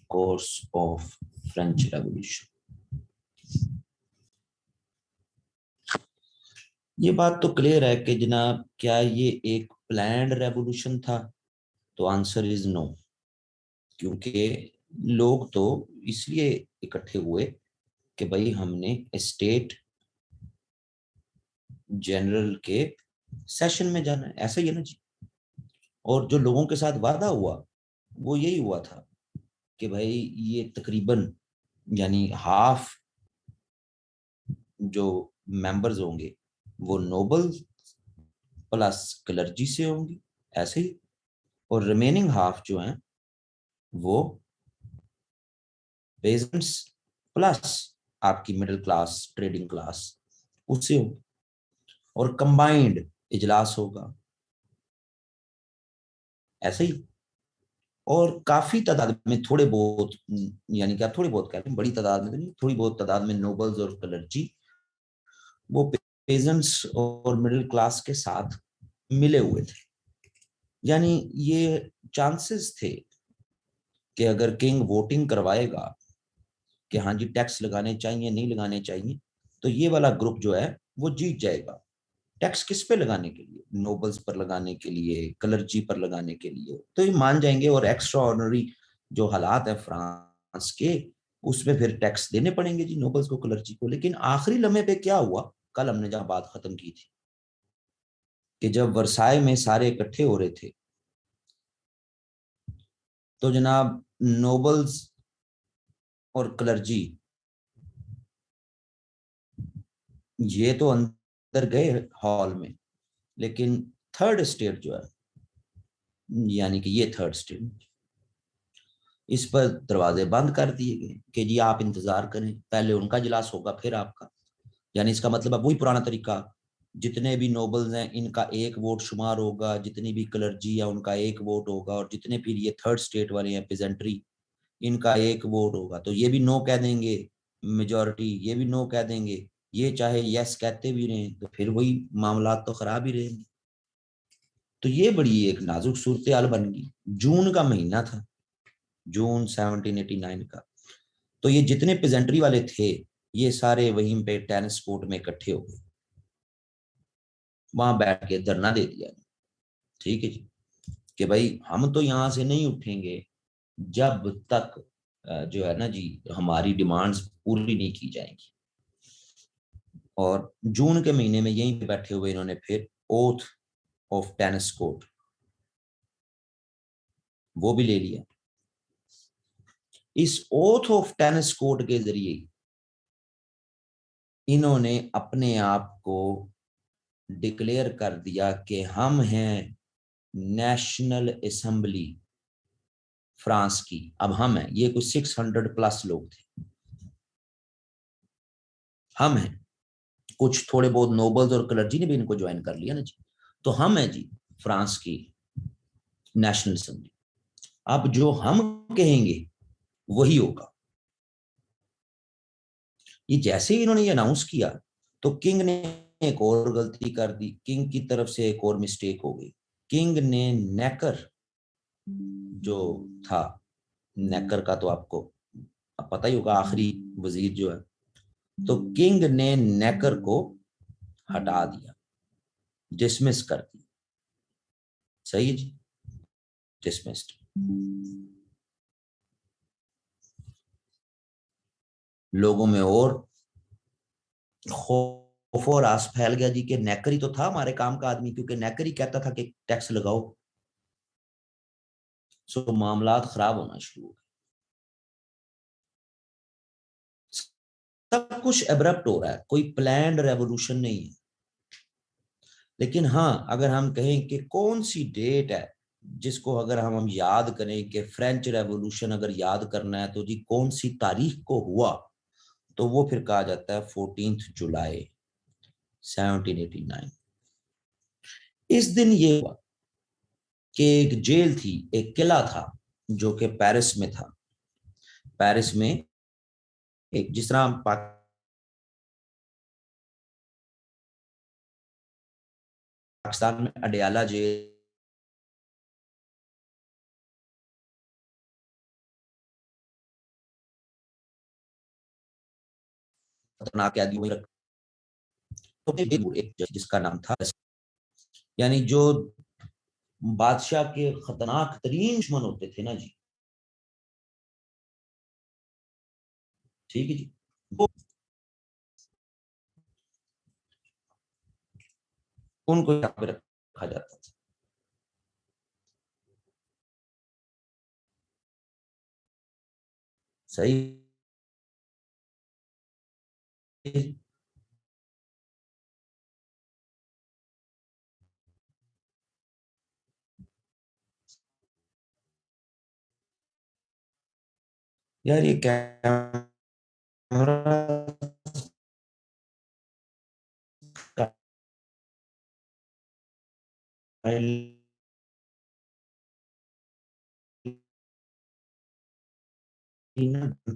course of French Revolution. ये बात तो क्लियर है कि जनाब क्या ये एक प्लान्ड रेवोल्यूशन था, तो आंसर इज नो, क्योंकि लोग तो इसलिए इकट्ठे हुए कि भाई हमने स्टेट जनरल के सेशन में जाना है, ऐसा ही है ना जी। और जो लोगों के साथ वादा हुआ वो यही हुआ था कि भाई ये तकरीबन यानी हाफ जो मेंबर्स होंगे वो नोबल प्लस क्लर्जी से होंगे, ऐसे ही। और रिमेनिंग हाफ जो हैं वो पेजेंट्स प्लस आपकी मिडिल क्लास ट्रेडिंग क्लास उससे होगी, और कंबाइंड इजलास होगा, ऐसे ही। और काफी तादाद में थोड़े बहुत, यानी कि आप थोड़ी बहुत कह रहे हैं, बड़ी तादाद में तो नहीं, थोड़ी बहुत तादाद में नोबल्स और क्लर्जी वो पेजेंट्स और मिडिल क्लास के साथ मिले हुए थे। यानी ये चांसेस थे कि अगर किंग वोटिंग करवाएगा कि हाँ जी टैक्स लगाने चाहिए नहीं लगाने चाहिए, तो ये वाला ग्रुप जो है वो जीत जाएगा। टैक्स किस पे लगाने के लिए? नोबल्स पर लगाने के लिए, क्लर्जी पर लगाने के लिए, तो ये मान जाएंगे। और एक्स्ट्रा ऑर्डिनरी जो हालात है फ्रांस के, उसमें फिर टैक्स देने पड़ेंगे जी नोबल्स को, क्लर्जी को। लेकिन आखिरी लम्हे पे क्या हुआ, कल हमने जहां बात खत्म की थी कि जब वर्साय में सारे इकट्ठे हो रहे थे, तो जनाब नोबल्स और क्लर्जी ये तो अंदर गए हॉल में, लेकिन थर्ड स्टेट जो है, यानी कि ये थर्ड स्टेट, इस पर दरवाजे बंद कर दिए गए कि जी आप इंतजार करें, पहले उनका इजलास होगा फिर आपका। यानी इसका मतलब अब वही पुराना तरीका, जितने भी नोबल्स हैं इनका एक वोट शुमार होगा, जितनी भी क्लर्जी है उनका एक वोट होगा, और जितने फिर ये थर्ड स्टेट वाले हैं पेजेंट्री, इनका एक वोट होगा। तो ये भी नो कह देंगे मेजोरिटी, ये भी नो कह देंगे, ये चाहे यस कहते भी रहे, तो फिर वही मामला तो खराब ही रहेंगे। तो ये बड़ी एक नाजुक सूरत हाल बन गई। जून का महीना था, जून 1789 का। तो ये जितने पेजेंट्री वाले थे ये सारे वहीं पे टेनिस कोर्ट में इकट्ठे हो गए, वहां बैठ के धरना दे दिया, ठीक है जी, कि भाई हम तो यहां से नहीं उठेंगे जब तक जो है ना जी हमारी डिमांड्स पूरी नहीं की जाएंगी। और जून के महीने में यहीं पे बैठे हुए इन्होंने फिर ओथ ऑफ टेनिस कोर्ट वो भी ले लिया। इस ओथ ऑफ टेनिस कोर्ट के जरिए इन्होंने अपने आप को डिक्लेयर कर दिया कि हम हैं नेशनल असेंबली फ्रांस की। अब हम हैं, ये कुछ 600 प्लस लोग थे, हम हैं। कुछ थोड़े बहुत नोबल्स और क्लर्जी ने भी इनको ज्वाइन कर लिया ना जी। तो हम हैं जी फ्रांस की नेशनल असेंबली। अब जो हम कहेंगे वही होगा। ये जैसे ही इन्होंने ये अनाउंस किया तो किंग ने एक और गलती कर दी, किंग की तरफ से एक और मिस्टेक हो गई। किंग ने नेकर जो था, नेकर का तो आपको अब पता ही होगा, आखिरी वजीर जो है, तो किंग ने नेकर को हटा दिया, डिसमिस कर दिया। सही है जी, डिसमिस्ड। लोगों में और खौफ और आस फैल गया जी कि नेकर ही तो था हमारे काम का आदमी, क्योंकि नेकर ही कहता था कि टैक्स लगाओ। सो मामलात खराब होना शुरू हो गए, सब कुछ एब्रप्ट हो रहा है, कोई प्लान्ड रेवोल्यूशन नहीं है। लेकिन हाँ, अगर हम कहें कि कौन सी डेट है जिसको अगर हम याद करें कि फ्रेंच रेवोल्यूशन अगर याद करना है तो जी कौन सी तारीख को हुआ, तो वो फिर कहा जाता है 14 जुलाई 1789। इस दिन ये हुआ कि एक जेल थी, एक किला था जो कि पेरिस में था। पेरिस में एक, जिस तरह पाकिस्तान में अडयाला जेल खतरनाक आदमी वही रख। तो एक जिसका नाम था, यानी जो बादशाह के खतरनाक तरीन दुश्मन होते थे ना जी, ठीक है जी, वो उनको यहाँ पे रखा जाता था। सही है। यार ये कैमरा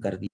कर दी।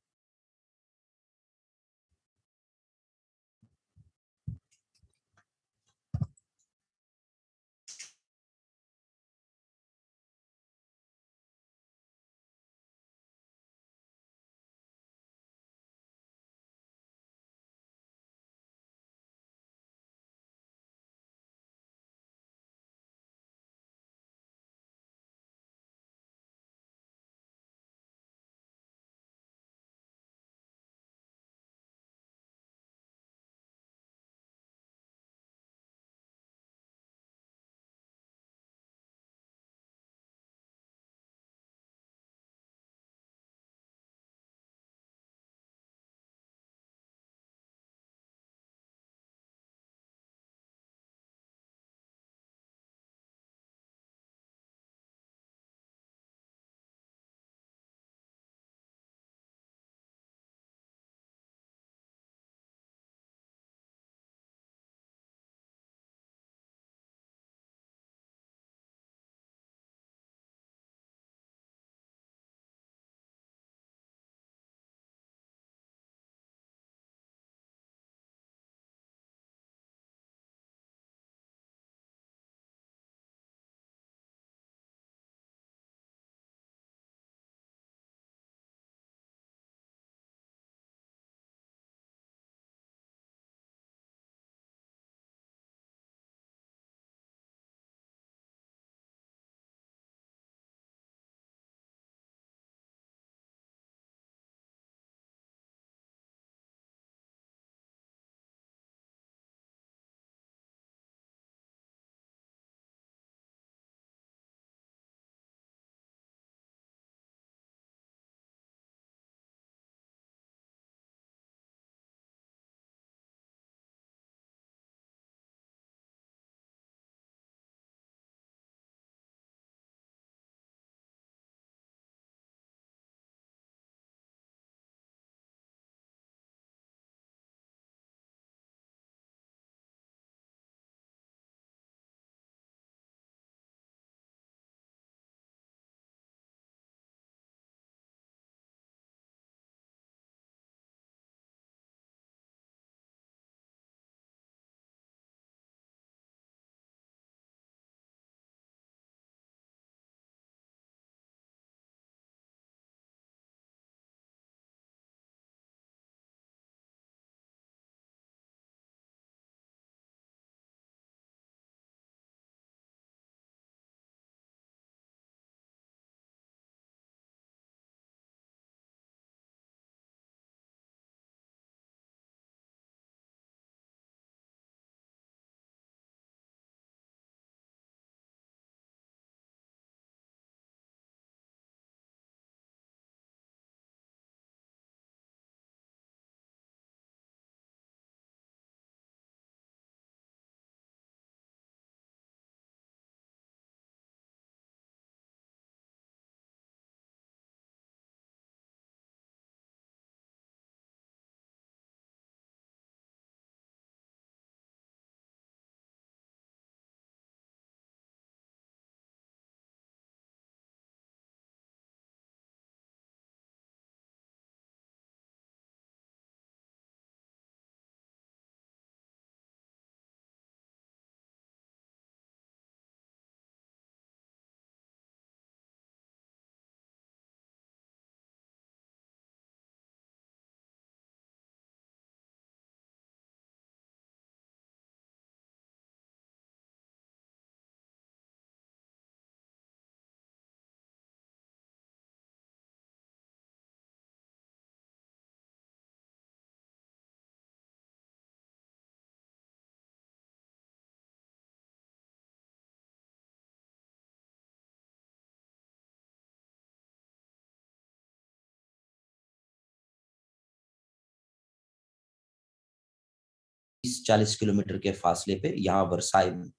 30-40 किलोमीटर के फासले पे यहाँ वर्साई में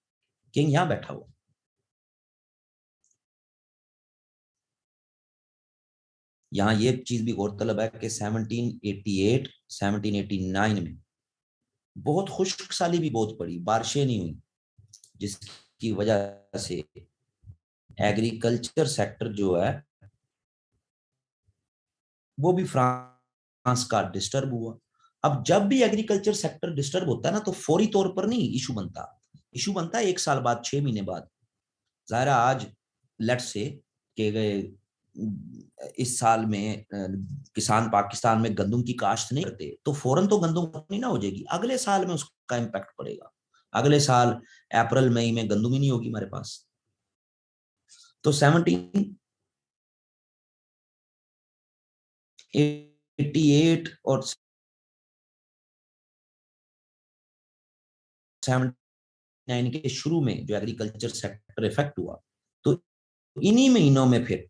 किंग यहाँ बैठा हुआ। यहाँ ये चीज भी गौरतलब है कि 1788 1789 में बहुत खुश्क साली भी बहुत पड़ी, बारिशें नहीं हुई, जिसकी वजह से एग्रीकल्चर सेक्टर जो है वो भी फ्रांस का डिस्टर्ब हुआ। अब जब भी एग्रीकल्चर सेक्टर डिस्टर्ब होता है ना, तो फौरी तौर पर नहीं इशू बनता, इशू बनता है 1 साल बाद, 6 महीने बाद। ज़ाहिर आज लेट्स से के गए इस साल में पाकिस्तान में गंदम की काश्त नहीं करते, तो फौरन तो गंदम नहीं ना हो जाएगी, अगले साल में उसका इम्पैक्ट पड़ेगा। अगले साल अप्रैल मई में गंदम ही नहीं होगी हमारे पास। तो 1788 और 79 के शुरू में जो एग्रीकल्चर सेक्टर इफेक्ट हुआ, तो इन्हीं महीनों में फिर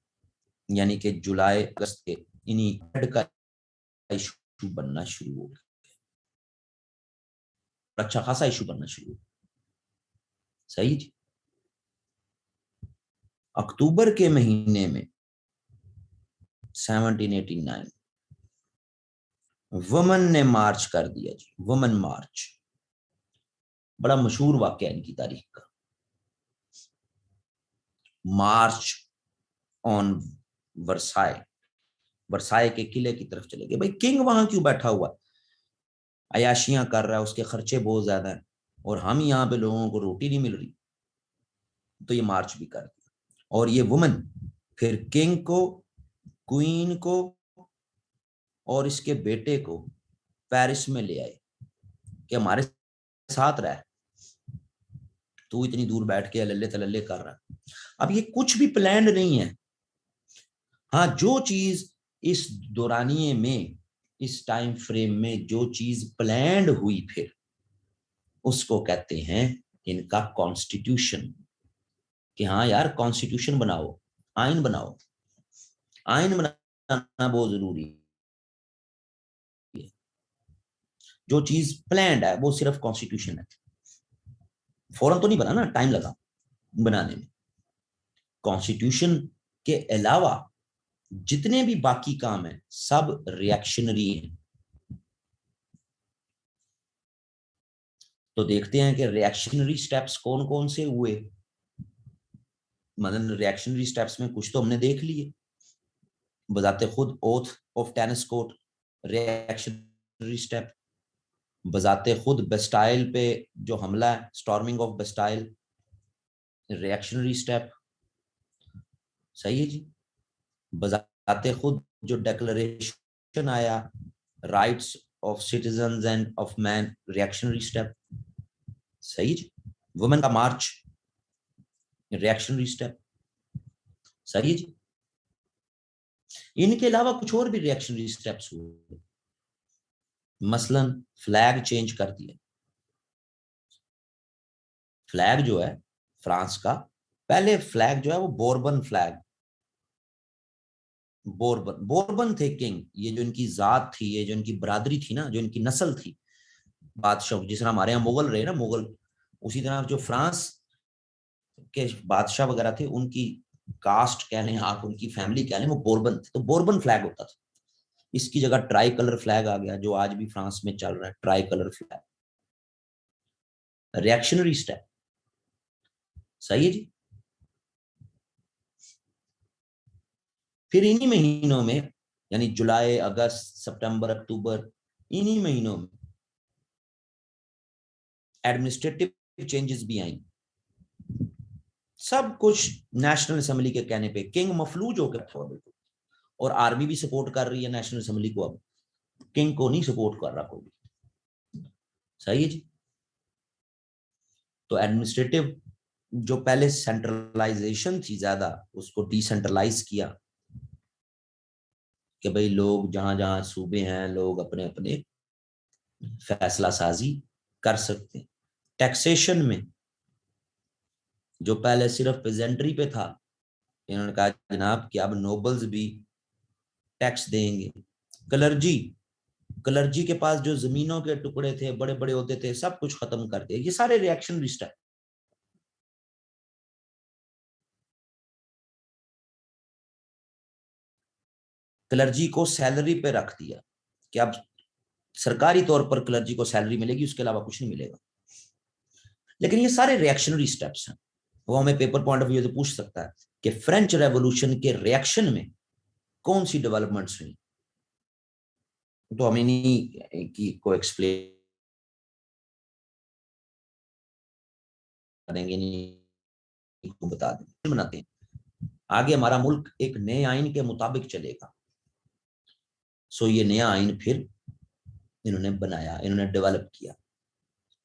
यानी कि जुलाई अगस्त के इन्हीं का इशू बनना शुरू हो गया, अच्छा खासा इशू बनना शुरू। सही जी। अक्टूबर के महीने में 1789 वुमन ने मार्च कर दिया जी, वुमन मार्च, बड़ा मशहूर वाक्य है इनकी तारीख का। मार्च ऑन वर्साई, वर्साई के किले की तरफ चले गए। भाई किंग वहां क्यों बैठा हुआ, अयाशियां कर रहा है, उसके खर्चे बहुत ज्यादा है, और हम यहाँ पे लोगों को रोटी नहीं मिल रही, तो ये मार्च भी कर दिया। और ये वुमन फिर किंग को, क्वीन को और इसके बेटे को पेरिस में ले आए कि हमारे साथ रह, तू इतनी दूर बैठ के लल्ले तलल्ले कर रहा है। अब ये कुछ भी प्लान नहीं है। हाँ, जो चीज इस दौरानिये में, इस टाइम फ्रेम में जो चीज प्लान्ड हुई, फिर उसको कहते हैं इनका कॉन्स्टिट्यूशन। कि हाँ यार, कॉन्स्टिट्यूशन बनाओ, आइन बनाओ। आइन बनाना बहुत जरूरी है। जो चीज प्लान्ड है वो सिर्फ कॉन्स्टिट्यूशन है। फौरन तो नहीं बना ना, टाइम लगा बनाने में। कॉन्स्टिट्यूशन के अलावा जितने भी बाकी काम है सब रिएक्शनरी हैं। तो देखते हैं कि रिएक्शनरी स्टेप्स कौन कौन से हुए। मतलब रिएक्शनरी स्टेप्स में कुछ तो हमने देख लिए, बजाते खुद oath of tennis court reactionary step, बजाते खुद बेस्टाइल पे जो हमला है, storming of Bastille, reactionary step. सही है जी। बजाते खुद जो डेक्लरेशन आया, rights of citizens end of man, reactionary step. सही जी। वुमेन का मार्च, रिएक्शनरी स्टेप। सही जी। इनके अलावा कुछ और भी रिएक्शनरी स्टेप्स हुए। मसलन फ्लैग चेंज कर दिया। फ्लैग जो है फ्रांस का, पहले फ्लैग जो है वो बोर्बन फ्लैग, बोर्बन बोर्बन थे किंग। ये जो इनकी जात थी, ये जो इनकी बरादरी थी ना, जो इनकी नस्ल थी बादशाह, जिस तरह हमारे यहाँ मुगल रहे ना, मुगल, उसी तरह जो फ्रांस के बादशाह वगैरह थे, उनकी कास्ट कह लें आप, उनकी फैमिली कह लें, वो बोर्बन थे, तो बोर्बन फ्लैग होता था। इसकी जगह ट्राई कलर फ्लैग आ गया, जो आज भी फ्रांस में चल रहा है, try colour flag. Reactionary step. सही है जी। फिर इन्हीं महीनों में, यानी जुलाई अगस्त सितंबर अक्टूबर, इन्हीं महीनों में एडमिनिस्ट्रेटिव चेंजेस भी आई। सब कुछ नेशनल असेंबली के कहने पे। किंग मफलूज हो गया था बिल्कुल, और आर्मी भी सपोर्ट कर रही है नेशनल असेंबली को, अब किंग को नहीं सपोर्ट कर रहा कोई। सही है जी। तो एडमिनिस्ट्रेटिव जो पहले सेंट्रलाइजेशन थी ज्यादा, उसको डिसेंट्रलाइज किया कि भाई लोग जहां जहां सूबे हैं, लोग अपने अपने फैसला साजी कर सकते हैं। टैक्सेशन में जो पहले सिर्फ पेजेंट्री पे था, इन्होंने कहा जनाब कि अब नोबल्स भी टैक्स देंगे। क्लर्जी क्लर्जी के पास जो जमीनों के टुकड़े थे, बड़े बड़े होते थे, सब कुछ खत्म कर दिया। ये सारे रिएक्शनरी स्टेप। क्लर्जी को सैलरी पे रख दिया कि अब सरकारी तौर पर क्लर्जी को सैलरी मिलेगी, उसके अलावा कुछ नहीं मिलेगा। लेकिन ये सारे रिएक्शनरी स्टेप्स हैं। वो हमें पेपर पॉइंट ऑफ व्यू से पूछ सकता है कि फ्रेंच रेवोल्यूशन के रिएक्शन में कौन सी डेवलपमेंट्स हुई, तो हम इन्हीं की को एक्सप्लेन करेंगे, इन्हीं को बता देंगे, बनाते हैं। आगे हमारा मुल्क एक नए आइन के मुताबिक चलेगा। सो ये नया आइन फिर इन्होंने बनाया, इन्होंने डेवलप किया।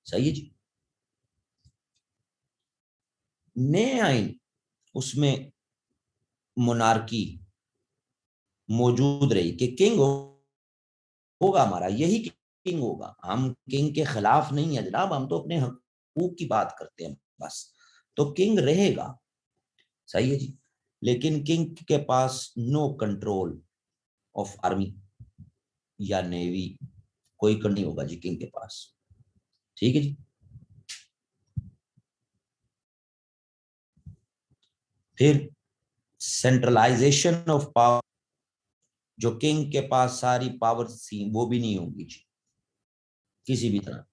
सही है जी। नए आइन, उसमें मोनार्की मौजूद रही कि किंग होगा हमारा, यही किंग होगा। हम किंग के खिलाफ नहीं है जनाब, हम तो अपने हकूक की बात करते हैं बस। तो किंग रहेगा। सही है जी। लेकिन किंग के पास नो कंट्रोल ऑफ आर्मी या नेवी, कोई कंट्रोल नहीं होगा जी किंग के पास। ठीक है जी। फिर सेंट्रलाइजेशन ऑफ पावर, जो किंग के पास सारी पावर थी वो भी नहीं होगी जी किसी भी तरह।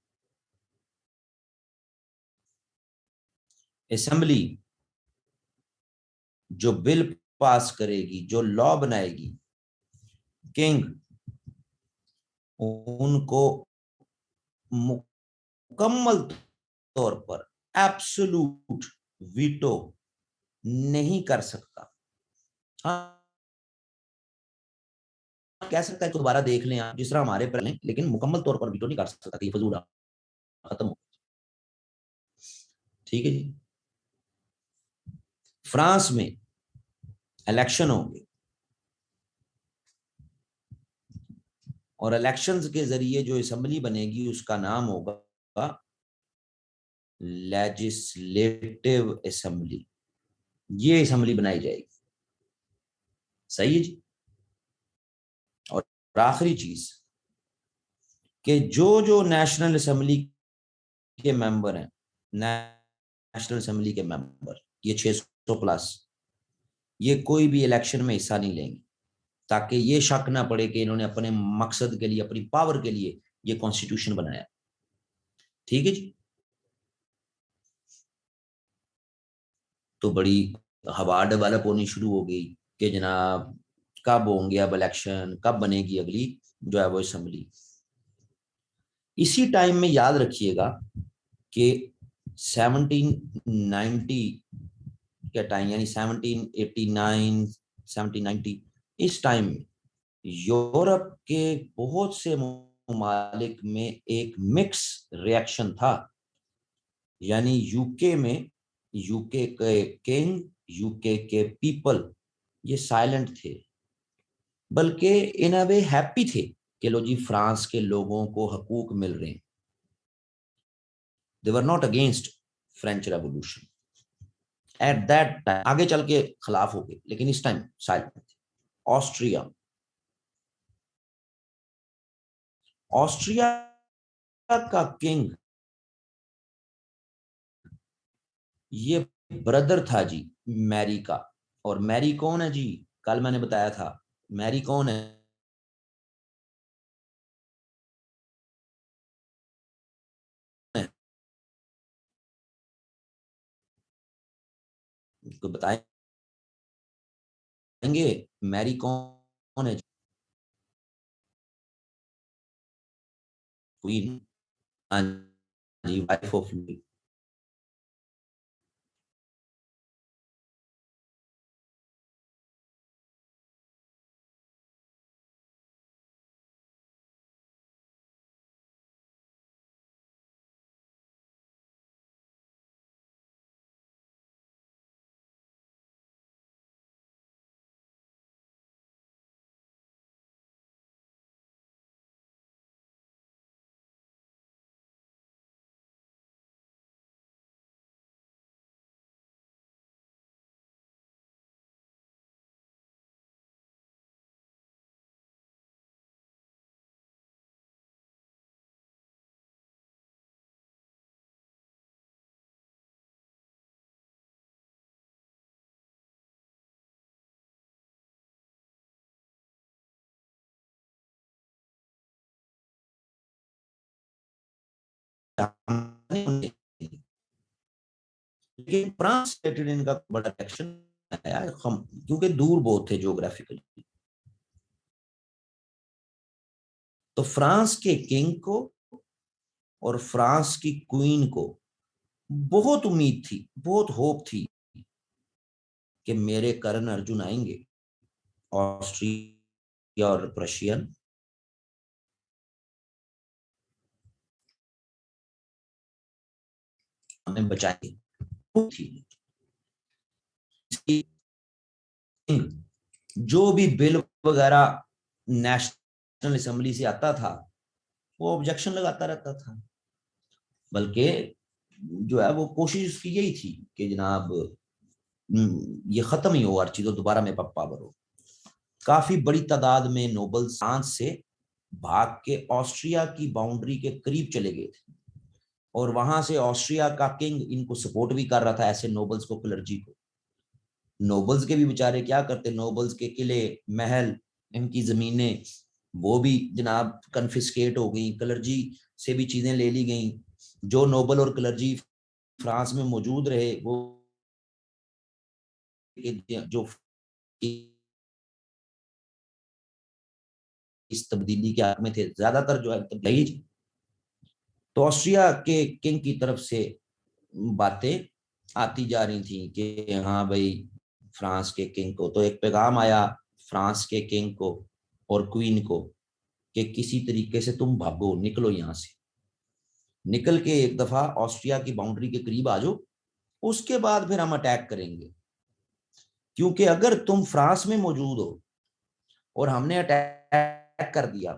असेंबली जो बिल पास करेगी, जो लॉ बनाएगी, किंग उनको मुकम्मल तौर पर एब्सोल्यूट वीटो नहीं कर सकता। हाँ, कह सकता है कि दोबारा देख लें आप, जिस तरह हमारे पर लें, लेकिन मुकम्मल तौर पर वीटो नहीं कर सकता कि फजूल खत्म हो। ठीक है जी। फ्रांस में इलेक्शन होंगे और इलेक्शंस के जरिए जो असेंबली बनेगी उसका नाम होगा लेजिस्लेटिव असेंबली। ये असेंबली बनाई जाएगी। सही है जी। और आखिरी चीज कि जो जो नेशनल असेंबली के मेंबर हैं, नेशनल असेंबली के मेंबर, ये 600 प्लस, ये कोई भी इलेक्शन में हिस्सा नहीं लेंगे, ताकि ये शक ना पड़े कि इन्होंने अपने मकसद के लिए, अपनी पावर के लिए ये कॉन्स्टिट्यूशन बनाया। ठीक है जी। तो बड़ी हवा डेवलप होनी शुरू हो गई कि जनाब कब होंगे अब इलेक्शन, कब बनेगी अगली जो है वो असेंबली। इसी टाइम में याद रखिएगा कि 1790 के टाइम, यानी 1789 1790, इस टाइम में यूरोप के बहुत से ममालिक में एक मिक्स रिएक्शन था। यानी यूके में, यूके के किंग, यूके के पीपल ये साइलेंट थे, बल्कि इन अ वे हैप्पी थे कि लो जी फ्रांस के लोगों को हकूक मिल रहे हैं। They were not against French revolution at that time. आगे चल के खिलाफ हो गए, लेकिन इस टाइम साइलेंट थे। ऑस्ट्रिया, ऑस्ट्रिया का किंग ये ब्रदर था जी मैरी का। और मैरी कौन है जी? कल मैंने बताया था मैरी कौन है। तो बताएंगे मैरी कौन है? क्वीन। हाँ जी, वाइफ ऑफ लुई। लेकिन फ्रांस रिलेटेड इनका बड़ा एक्शन आया, क्योंकि दूर बहुत थे ज्योग्राफिकली। तो फ्रांस के किंग को और फ्रांस की क्वीन को बहुत उम्मीद थी, बहुत होप थी कि मेरे करण अर्जुन आएंगे, ऑस्ट्रिया और प्रशियन हमें बचाएंगे। जो भी बिल वगैरह नेशनल असेंबली से आता था वो ऑब्जेक्शन लगाता रहता था, बल्कि जो है वो कोशिश उसकी यही थी कि जनाब ये खत्म ही हो हर चीज, दोबारा में पप्पा भरो। काफी बड़ी तादाद में नोबल फ्रांस से भाग के ऑस्ट्रिया की बाउंड्री के करीब चले गए थे, और वहां से ऑस्ट्रिया का किंग इनको सपोर्ट भी कर रहा था, ऐसे नोबल्स को, क्लर्जी को। नोबल्स के भी बेचारे क्या करते, नोबल्स के किले, महल, इनकी जमीनें वो भी जनाब कन्फिस्केट हो गई, क्लर्जी से भी चीजें ले ली गई। जो नोबल और क्लर्जी फ्रांस में मौजूद रहे वो जो इस तब्दीली के हक में थे, ज्यादातर जो है तब्दीली। तो ऑस्ट्रिया के किंग की तरफ से बातें आती जा रही थी कि हाँ भाई, फ्रांस के किंग को तो एक पैगाम आया, फ्रांस के किंग को और क्वीन को, कि किसी तरीके से तुम भागो, निकलो यहां से, निकल के एक दफा ऑस्ट्रिया की बाउंड्री के करीब आ जाओ, उसके बाद फिर हम अटैक करेंगे। क्योंकि अगर तुम फ्रांस में मौजूद हो और हमने अटैक कर दिया,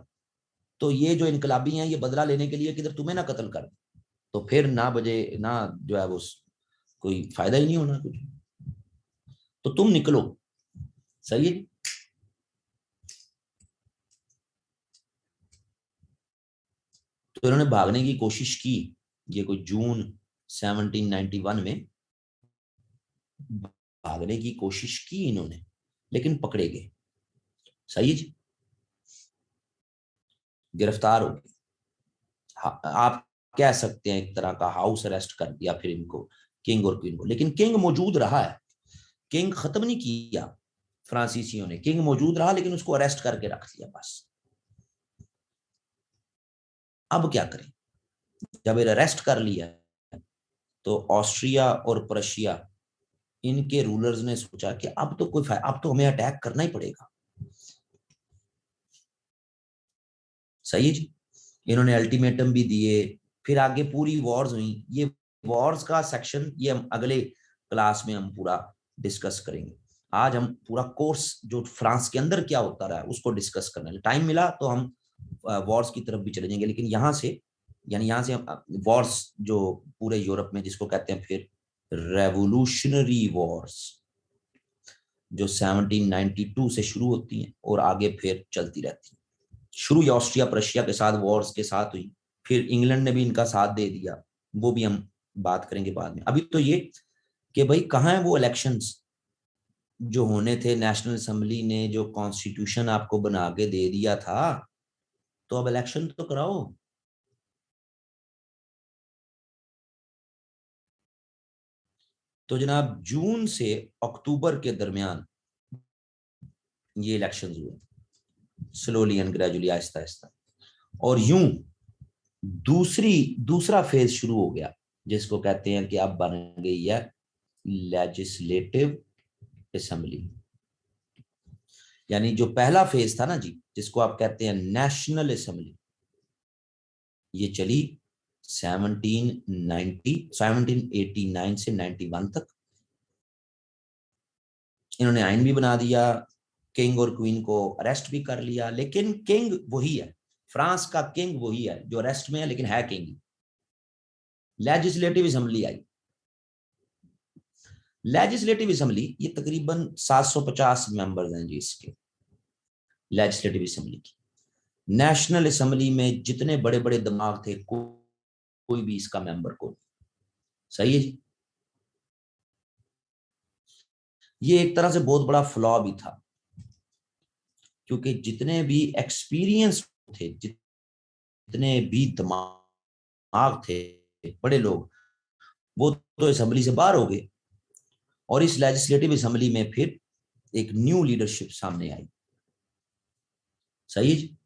तो ये जो इनकलाबी हैं ये बदला लेने के लिए किधर तुम्हें ना कत्ल कर, तो फिर ना बजे ना जो है वो कोई फायदा ही नहीं होना कुछ। तो तुम निकलो। सही है। तो इन्होंने भागने की कोशिश की, ये कोई जून 1791 में भागने की कोशिश की इन्होंने, लेकिन पकड़े गए। सही है जी, गिरफ्तार हो गए। आप कह सकते हैं एक तरह का हाउस अरेस्ट कर दिया फिर इनको, किंग और क्वीन को। लेकिन किंग मौजूद रहा है, किंग खत्म नहीं किया फ्रांसीसियों ने, किंग मौजूद रहा लेकिन उसको अरेस्ट करके रख दिया बस। अब क्या करें, जब अरेस्ट कर लिया तो ऑस्ट्रिया और प्रशिया, इनके रूलर्स ने सोचा कि अब तो कोई अब तो हमें अटैक करना ही पड़ेगा। सही है जी, इन्होंने अल्टीमेटम भी दिए, फिर आगे पूरी वॉर्स हुई। ये वॉर्स का सेक्शन ये हम अगले क्लास में हम पूरा डिस्कस करेंगे। आज हम पूरा कोर्स जो फ्रांस के अंदर क्या होता रहा है उसको डिस्कस करने, टाइम मिला तो हम वॉर्स की तरफ भी चले जाएंगे। लेकिन यहाँ से, यानी यहाँ से हम वॉर्स जो पूरे यूरोप में जिसको कहते हैं फिर रेवोल्यूशनरी वॉर्स, जो 1792 से शुरू होती हैं और आगे फिर चलती रहती हैं। शुरू ये ऑस्ट्रिया प्रशिया के साथ वॉर्स के साथ हुई, फिर इंग्लैंड ने भी इनका साथ दे दिया, वो भी हम बात करेंगे बाद में। अभी तो ये कि भाई कहाँ है वो इलेक्शंस जो होने थे, नेशनल असेंबली ने जो कॉन्स्टिट्यूशन आपको बना के दे दिया था, तो अब इलेक्शन तो कराओ। तो जनाब जून से अक्टूबर के दरमियान ये इलेक्शन हुए, slowly and gradually, Aahista Aahista. और यूं दूसरा फेज शुरू हो गया, जिसको कहते हैं कि अब बन गई है लेजिस्लेटिव असेंबली। यानी जो पहला फेज था ना जी, जिसको आप कहते हैं नेशनल असेंबली, ये चली 1789 से 91 तक। इन्होंने आइन भी बना दिया, किंग और क्वीन को अरेस्ट भी कर लिया, लेकिन किंग वही है, फ्रांस का किंग वही है जो अरेस्ट में है, लेकिन है किंग। लेजिस्लेटिव असेंबली आई। लेजिस्लेटिव असेंबली ये तकरीबन 750 मेंबर्स हैं जी इसके, लेजिस्लेटिव असेंबली की। नेशनल असेंबली में जितने बड़े बड़े दिमाग थे, कोई भी इसका मेंबर को। सही है जी, ये एक तरह से बहुत बड़ा फ्लॉ भी था, क्योंकि जितने भी एक्सपीरियंस थे, जितने भी दिमाग दिमाग थे, बड़े लोग, वो तो असेंबली से बाहर हो गए और इस लेजिस्लेटिव असेंबली में फिर एक न्यू लीडरशिप सामने आई। सही है जी।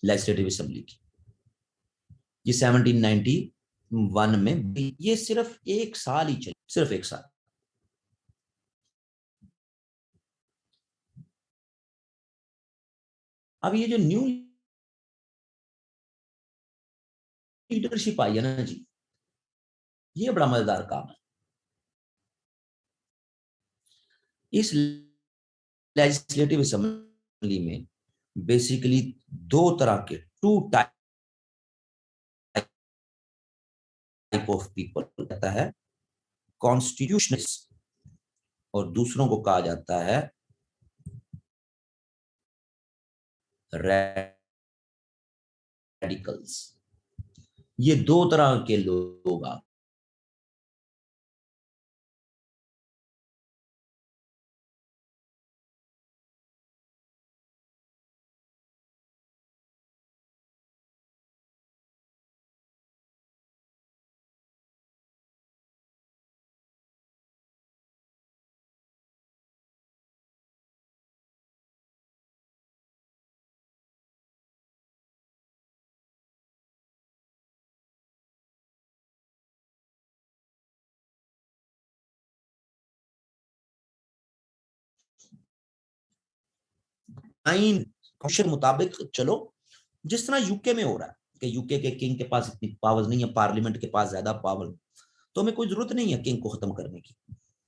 लेजिस्लेटिव असेंबली की ये 1791 में, ये सिर्फ एक साल ही चली, सिर्फ एक साल। अब ये जो न्यू लीडरशिप आई है ना जी, ये बड़ा मजेदार काम है। इस लेजिस्लेटिव असेंबली में बेसिकली दो तरह के, टू टाइप ऑफ पीपल रहता है, कॉन्स्टिट्यूशनिस्ट और दूसरों को कहा जाता है रेडिकल्स। ये दो तरह के लोग आप आइन कॉन्स्टिट्यूशन मुताबिक चलो, जिस तरह यूके में हो रहा है कि यूके के किंग के पास इतनी पावर्स नहीं है, पार्लियामेंट के पास ज्यादा पावर, तो हमें कोई जरूरत नहीं है किंग को खत्म करने की,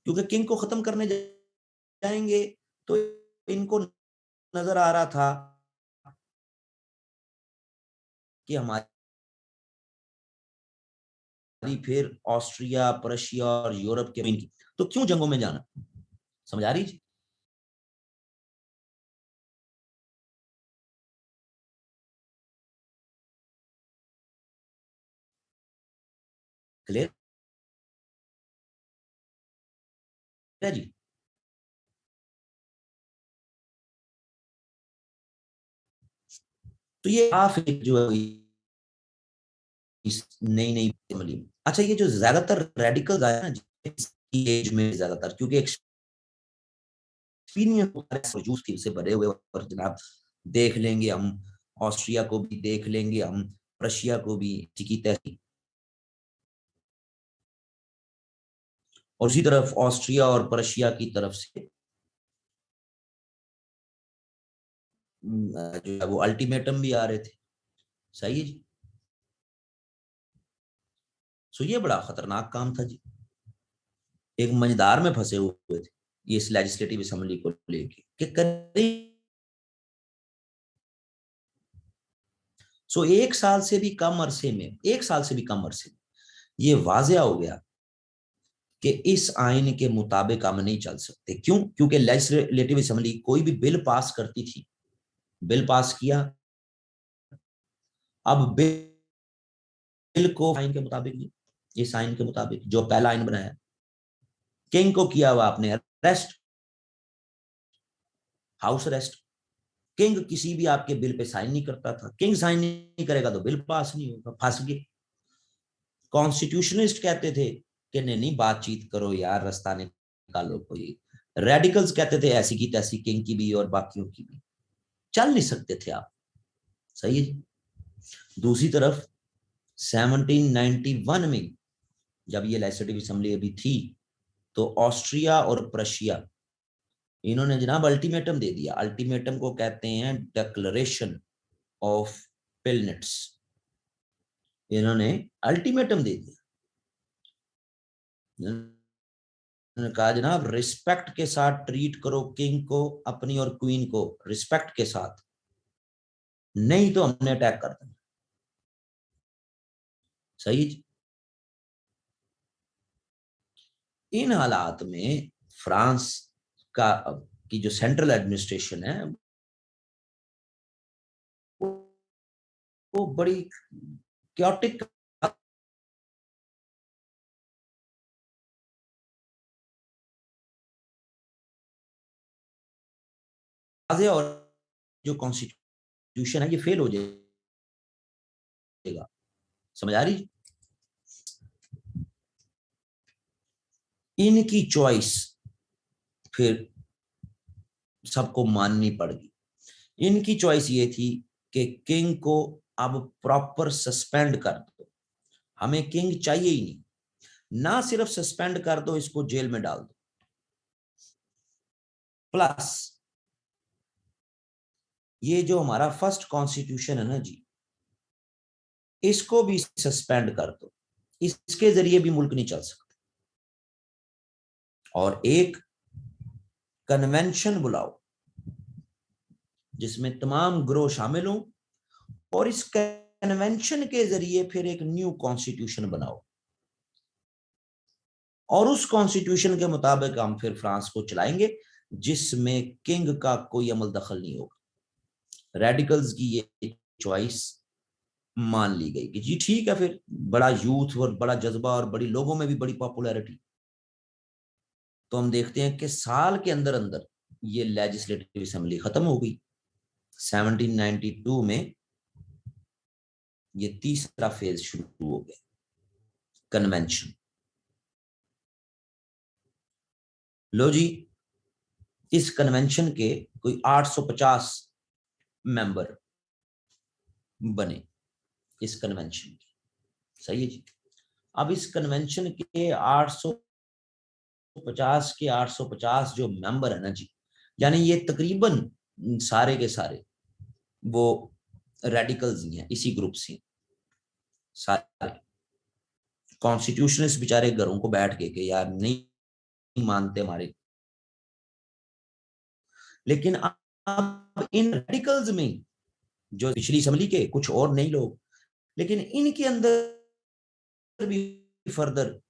क्योंकि किंग को खत्म करने जाएंगे तो इनको नजर आ रहा था कि हमारी फिर ऑस्ट्रिया, प्रशिया और यूरोप के की, तो क्यों जंगों में जाना। समझ आ रही जी। क्लियर है जी। तो ये काफी जो है इस नई नई असेंबली में, अच्छा ये जो ज्यादातर रेडिकल आए ना इसकी एज में ज्यादातर, क्योंकि एक्सपीरियंस की से भरे हुए, और जनाब देख लेंगे हम, ऑस्ट्रिया को भी देख लेंगे हम, रशिया को भी की तहरीक, और उसी तरफ ऑस्ट्रिया और रशिया की तरफ से जो है वो अल्टीमेटम भी आ रहे थे। सही है जी। सो ये बड़ा खतरनाक काम था जी, एक मजेदार में फंसे हुए थे ये इस लेजिस्लेटिव असेंबली को लेके कि करीब, सो एक साल से भी कम अरसे में, एक साल से भी कम अरसे में ये वाजिया हो गया कि इस आइन के मुताबिक हम नहीं चल सकते। क्यों? क्योंकि लेजिस्लेटिव असेंबली कोई भी बिल पास करती थी, बिल पास किया, अब बिल को आइन के मुताबिक नहीं, इस आइन के मुताबिक जो पहला आइन बनाया, किंग को किया हुआ आपने अरेस्ट, हाउस अरेस्ट, किंग किसी भी आपके बिल पे साइन नहीं करता था, किंग साइन नहीं करेगा तो बिल पास नहीं होगा, फंस गए। कॉन्स्टिट्यूशनिस्ट कहते थे कि नहीं नहीं बातचीत करो यार, रास्ता निकालो कोई, रेडिकल्स कहते थे ऐसी की तैसी, किंग की भी और बाकियों की भी, चल नहीं सकते थे आप। सही है जी। दूसरी तरफ 1791 में जब ये लेजिस्लेटिव असेंबली अभी थी, तो ऑस्ट्रिया और प्रशिया, इन्होंने जनाब अल्टीमेटम दे दिया। अल्टीमेटम को कहते हैं डिक्लेरेशन ऑफ पिलनेट्स। इन्होंने अल्टीमेटम दे दिया, उन्होंने कहा जनाब रिस्पेक्ट के साथ ट्रीट करो किंग को, अपनी और क्वीन को रिस्पेक्ट के साथ, नहीं तो हमने अटैक कर देना। सही जी। इन हालात में फ्रांस का की जो सेंट्रल एडमिनिस्ट्रेशन है वो बड़ी क्योटिक वाजे और जो कॉन्स्टिट्यूशन है ये फेल हो जाएगा। समझ आ रही? इनकी चॉइस फिर सबको माननी पड़गी। इनकी चॉइस ये थी कि किंग को अब प्रॉपर सस्पेंड कर दो, हमें किंग चाहिए ही नहीं, ना सिर्फ सस्पेंड कर दो, इसको जेल में डाल दो, प्लस ये जो हमारा फर्स्ट कॉन्स्टिट्यूशन है ना जी, इसको भी सस्पेंड कर दो, इसके जरिए भी मुल्क नहीं चल सकता। और एक कन्वेंशन बुलाओ जिसमें तमाम ग्रोह शामिल हों, और इस कन्वेंशन के जरिए फिर एक न्यू कॉन्स्टिट्यूशन बनाओ, और उस कॉन्स्टिट्यूशन के मुताबिक हम फिर फ्रांस को चलाएंगे, जिसमें किंग का कोई अमल दखल नहीं होगा। रेडिकल्स की ये चॉइस मान ली गई कि जी ठीक है, फिर बड़ा यूथ और बड़ा जज्बा और बड़ी लोगों में भी बड़ी पॉपुलैरिटी। तो हम देखते हैं कि साल के अंदर अंदर ये लेजिस्लेटिव असेंबली खत्म हो गई। 1792 में ये तीसरा फेज शुरू हो गया, कन्वेंशन। लो जी, इस कन्वेंशन के कोई 850 मेंबर बने इस कन्वेंशन के। सही है जी। अब इस कन्वेंशन के 850 के 850 जो मेंबर है ना जी, यानी ये तकरीबन सारे के सारे वो रेडिकल्स ही हैं, इसी ग्रुप से सारे। कॉन्स्टिट्यूशनिस्ट बेचारे घरों को बैठ के यार नहीं मानते हमारे, लेकिन अब इन रेडिकल्स में जो पिछली असेंबली के कुछ और नहीं लोग, लेकिन इनके अंदर भी फर्दर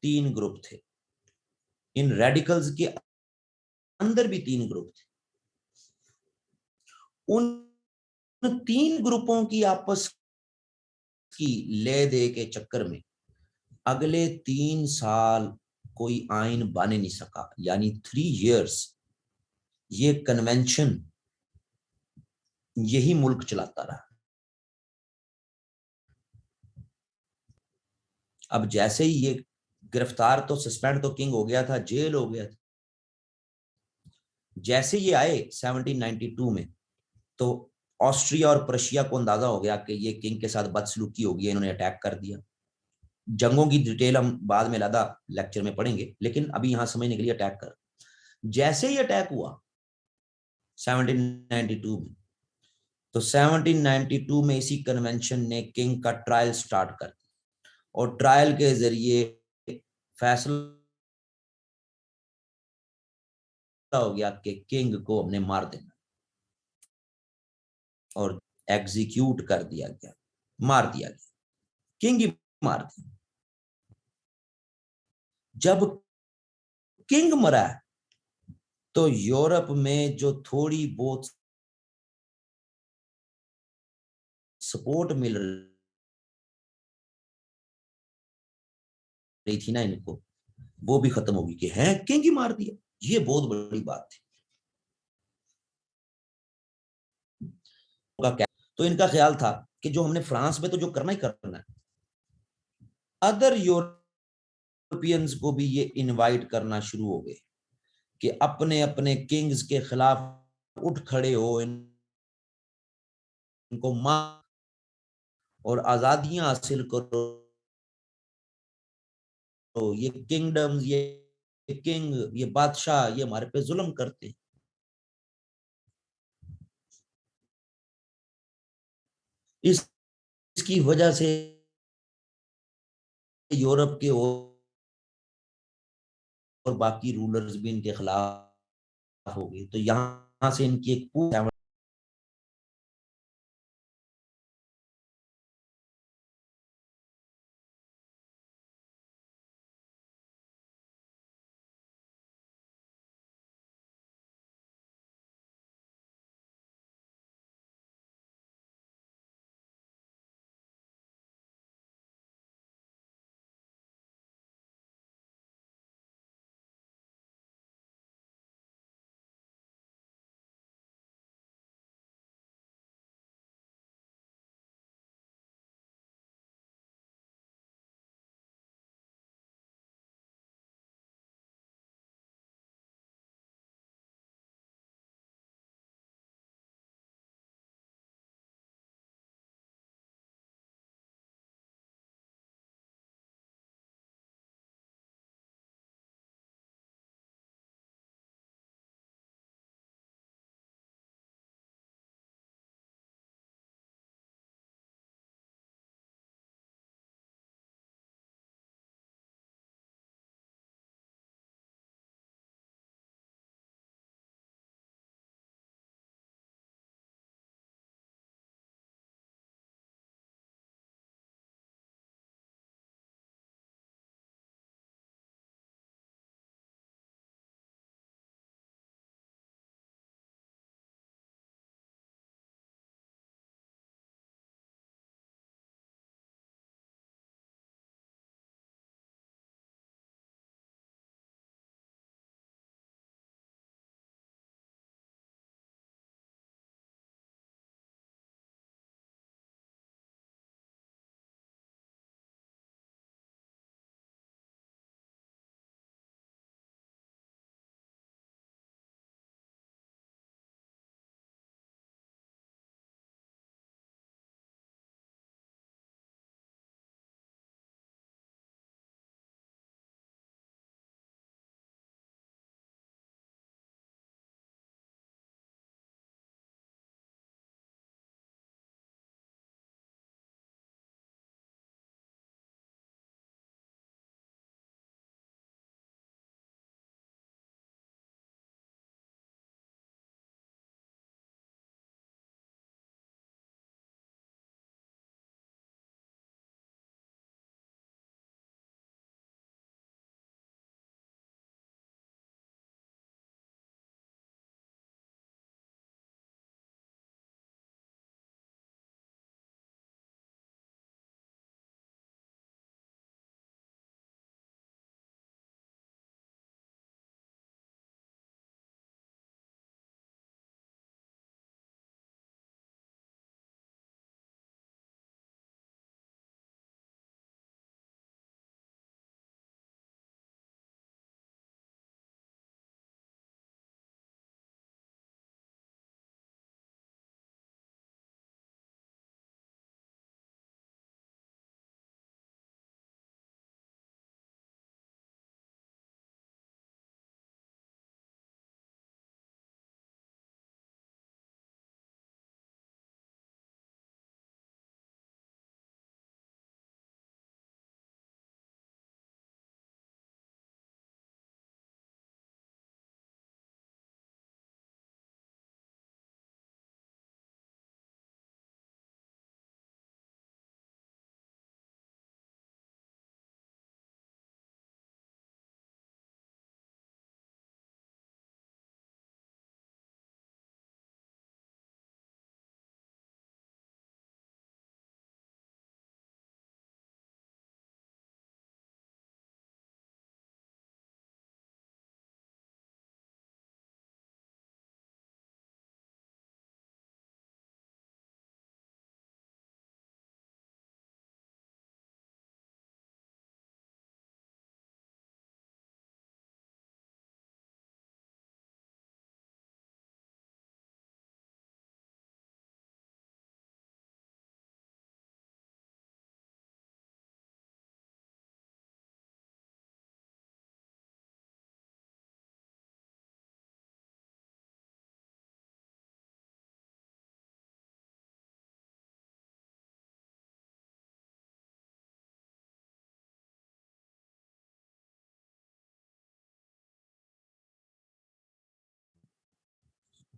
3 ग्रुप थे। इन रेडिकल्स के अंदर भी 3 ग्रुप थे। उन 3 ग्रुपों की आपस की ले दे के चक्कर में अगले 3 साल कोई आइन बन नहीं सका, यानी 3 इयर्स ये कन्वेंशन यही मुल्क चलाता रहा। अब जैसे ही ये गिरफ्तार तो सस्पेंड तो किंग हो गया था, जेल हो गया था। जैसे ये आए 1792 में, तो ऑस्ट्रिया और प्रशिया को अंदाजा हो गया कि ये किंग के साथ बदसलूकी होगी, इन्होंने अटैक कर दिया। जंगों की डिटेल हम बाद में लादा लेक्चर में पढ़ेंगे, लेकिन अभी यहां समझने के लिए अटैक कर। जैसे ही अटैक हुआ 1792 में, तो 1792 में इसी कन्वेंशन ने किंग का ट्रायल स्टार्ट कर दिया, और ट्रायल के जरिए फैसला हो गया कि किंग को हमने मार देना, और एग्जीक्यूट कर दिया गया, मार दिया गया, किंग ही मार दिया। जब किंग मरा तो यूरोप में जो थोड़ी बहुत सपोर्ट मिल रही थी ना इनको, वो भी खत्म होगी कि है किंग ही मार दिया। ये बहुत बड़ी बात थी। तो इनका ख्याल था कि जो हमने फ्रांस में तो जो करना ही करना है, अदर यूरोपियंस को भी ये इनवाइट करना शुरू हो गए कि अपने अपने किंग्स के खिलाफ उठ खड़े हो, इनको मार और आजादियां हासिल करो। ये किंगडम्स, ये किंग, ये बादशाह, ये हमारे पे जुल्म करते हैं। इसकी वजह से यूरोप के और बाकी रूलर्स भी इनके खिलाफ हो गए। तो यहां से इनकी एक पूरी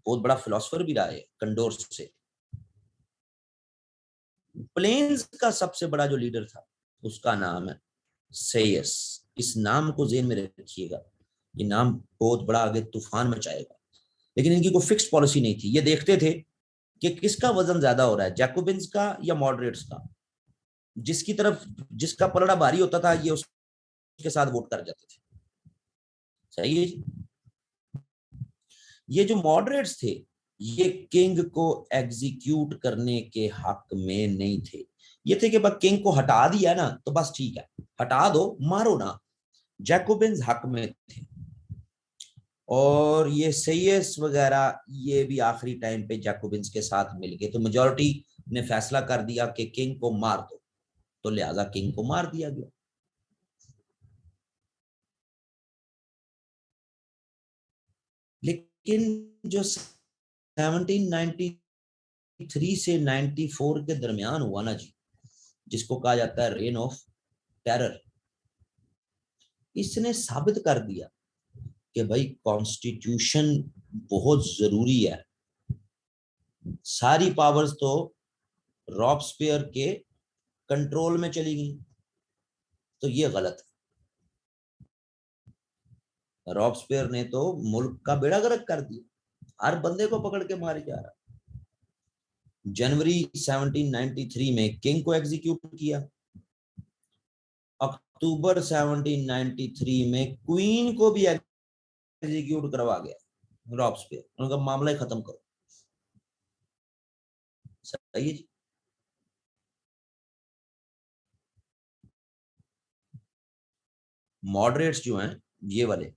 बहुत बड़ा फिलोसफर भी रहा है कंडोर से। प्लेन्स का सबसे बड़ा जो लीडर था उसका नाम है सेयस। इस नाम को ज़हन में रखिएगा, ये नाम बहुत बड़ा आगे तूफान मचाएगा। लेकिन इनकी कोई फिक्स पॉलिसी नहीं थी, ये देखते थे कि किसका वजन ज्यादा हो रहा है, जैकोबिन्स का या मॉडरेट्स का। जिसकी तरफ जिसका पलड़ा भारी होता था ये उसके साथ वोट कर जाते थे। सही है जी। ये जो मॉडरेट्स थे ये किंग को एग्जीक्यूट करने के हक में नहीं थे। ये थे कि बस किंग को हटा दिया ना तो बस ठीक है, हटा दो, मारो ना। जैकोबिन्स हक में थे। और ये सेयस वगैरह ये भी आखिरी टाइम पे जैकोबिन्स के साथ मिल गए, तो मेजॉरिटी ने फैसला कर दिया कि किंग को मार दो, तो लिहाजा किंग को मार दिया गया। लेकिन जो 1793 से 94 के दरमियान हुआ ना जी, जिसको कहा जाता है रेन ऑफ टेरर, इसने साबित कर दिया कि भाई कॉन्स्टिट्यूशन बहुत जरूरी है। सारी पावर्स तो रॉबस्पियर के कंट्रोल में चली गई, तो ये गलत है। रॉबस्पियर ने तो मुल्क का बेड़ा गर्क कर दिया, हर बंदे को पकड़ के मारे जा रहा। जनवरी 1793 में किंग को एग्जीक्यूट किया। अक्टूबर 1793 में क्वीन को भी एग्जीक्यूट करवा गया रॉबस्पियर। उनका मामला ही खत्म करो। सही है जी। मॉडरेट्स जो हैं ये वाले,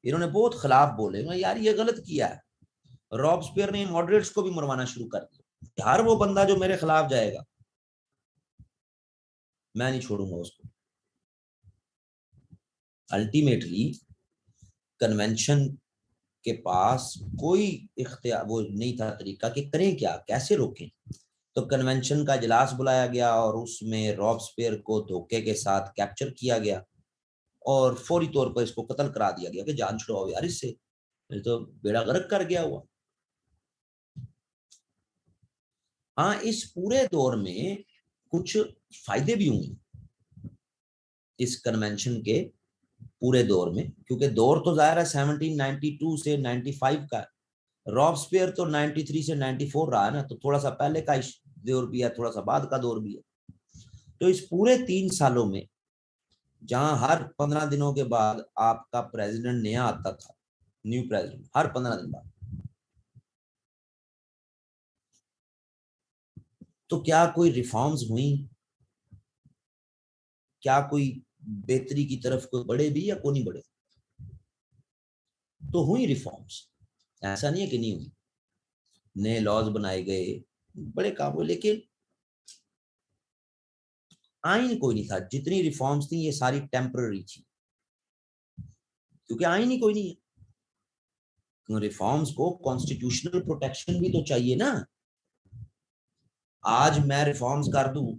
इन्होंने बहुत खिलाफ बोले, यार ये गलत किया है। रॉबस्पियर ने मॉडरेट्स को भी मरवाना शुरू कर दिया। हर वो बंदा जो मेरे खिलाफ जाएगा मैं नहीं छोड़ूंगा उसको। अल्टीमेटली कन्वेंशन के पास कोई इख्तियार वो नहीं था तरीका कि करें क्या, कैसे रोकें। तो कन्वेंशन का इजलास बुलाया गया और उसमें रॉबस्पियर को धोखे के साथ कैप्चर किया गया और फौरी तौर पर इसको कत्ल करा दिया गया कि जान छुड़ाओ यार इससे, ये तो बेड़ा गर्क कर गया हुआ। हाँ, इस पूरे दौर में कुछ फायदे भी हुए इस कन्वेंशन के पूरे दौर में, क्योंकि दौर तो जाहिर है 1792 से 95 का। रॉबस्पियर तो 93 से 94 रहा है ना, तो थोड़ा सा पहले का दौर भी है, थोड़ा सा बाद का दौर भी है। तो इस पूरे 3 सालों में जहां हर 15 दिनों के बाद आपका प्रेसिडेंट नया आता था, न्यू प्रेसिडेंट हर 15 दिन बाद, तो क्या कोई रिफॉर्म्स हुई, क्या कोई बेहतरी की तरफ कोई बढ़े भी या कोई नहीं बढ़े? तो हुई रिफॉर्म्स, ऐसा नहीं है कि नहीं हुई। नए लॉज बनाए गए, बड़े काम हुए, लेकिन आइन कोई नहीं था। जितनी रिफॉर्म्स थी ये सारी टेम्पररी थी, क्योंकि आइन ही कोई नहीं है। रिफॉर्म्स को कॉन्स्टिट्यूशनल प्रोटेक्शन भी तो चाहिए ना। आज मैं रिफॉर्म्स कर दूं,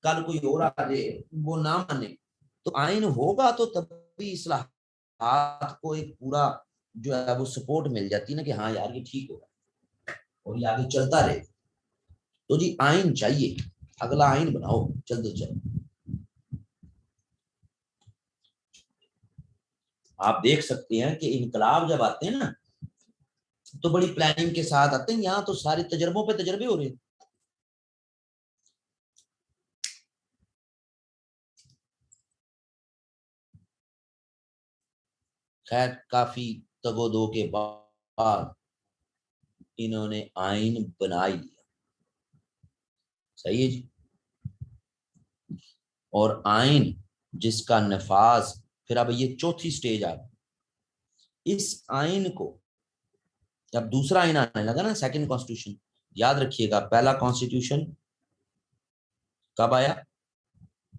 कल कोई और आ जाए वो ना माने, तो आइन होगा तो तभी इस्लाहात को एक पूरा जो है वो सपोर्ट मिल जाती है ना कि हाँ यार ये ठीक होगा और ये आगे चलता रहे। तो जी आइन चाहिए, अगला आइन बनाओ जल्द से जल्द। आप देख सकते हैं कि इनकलाब जब आते हैं ना तो बड़ी प्लानिंग के साथ आते हैं। यहाँ तो सारे तजर्बों पे तजर्बे हो रहे हैं। खैर काफी तगोदो के बाद इन्होंने आइन बना ही लिया। सही है जी। और आइन जिसका नफाज, फिर अब ये चौथी स्टेज आ गई। इस आइन को जब दूसरा आइन आने लगा ना, सेकंड कॉन्स्टिट्यूशन, याद रखिएगा पहला कॉन्स्टिट्यूशन कब आया?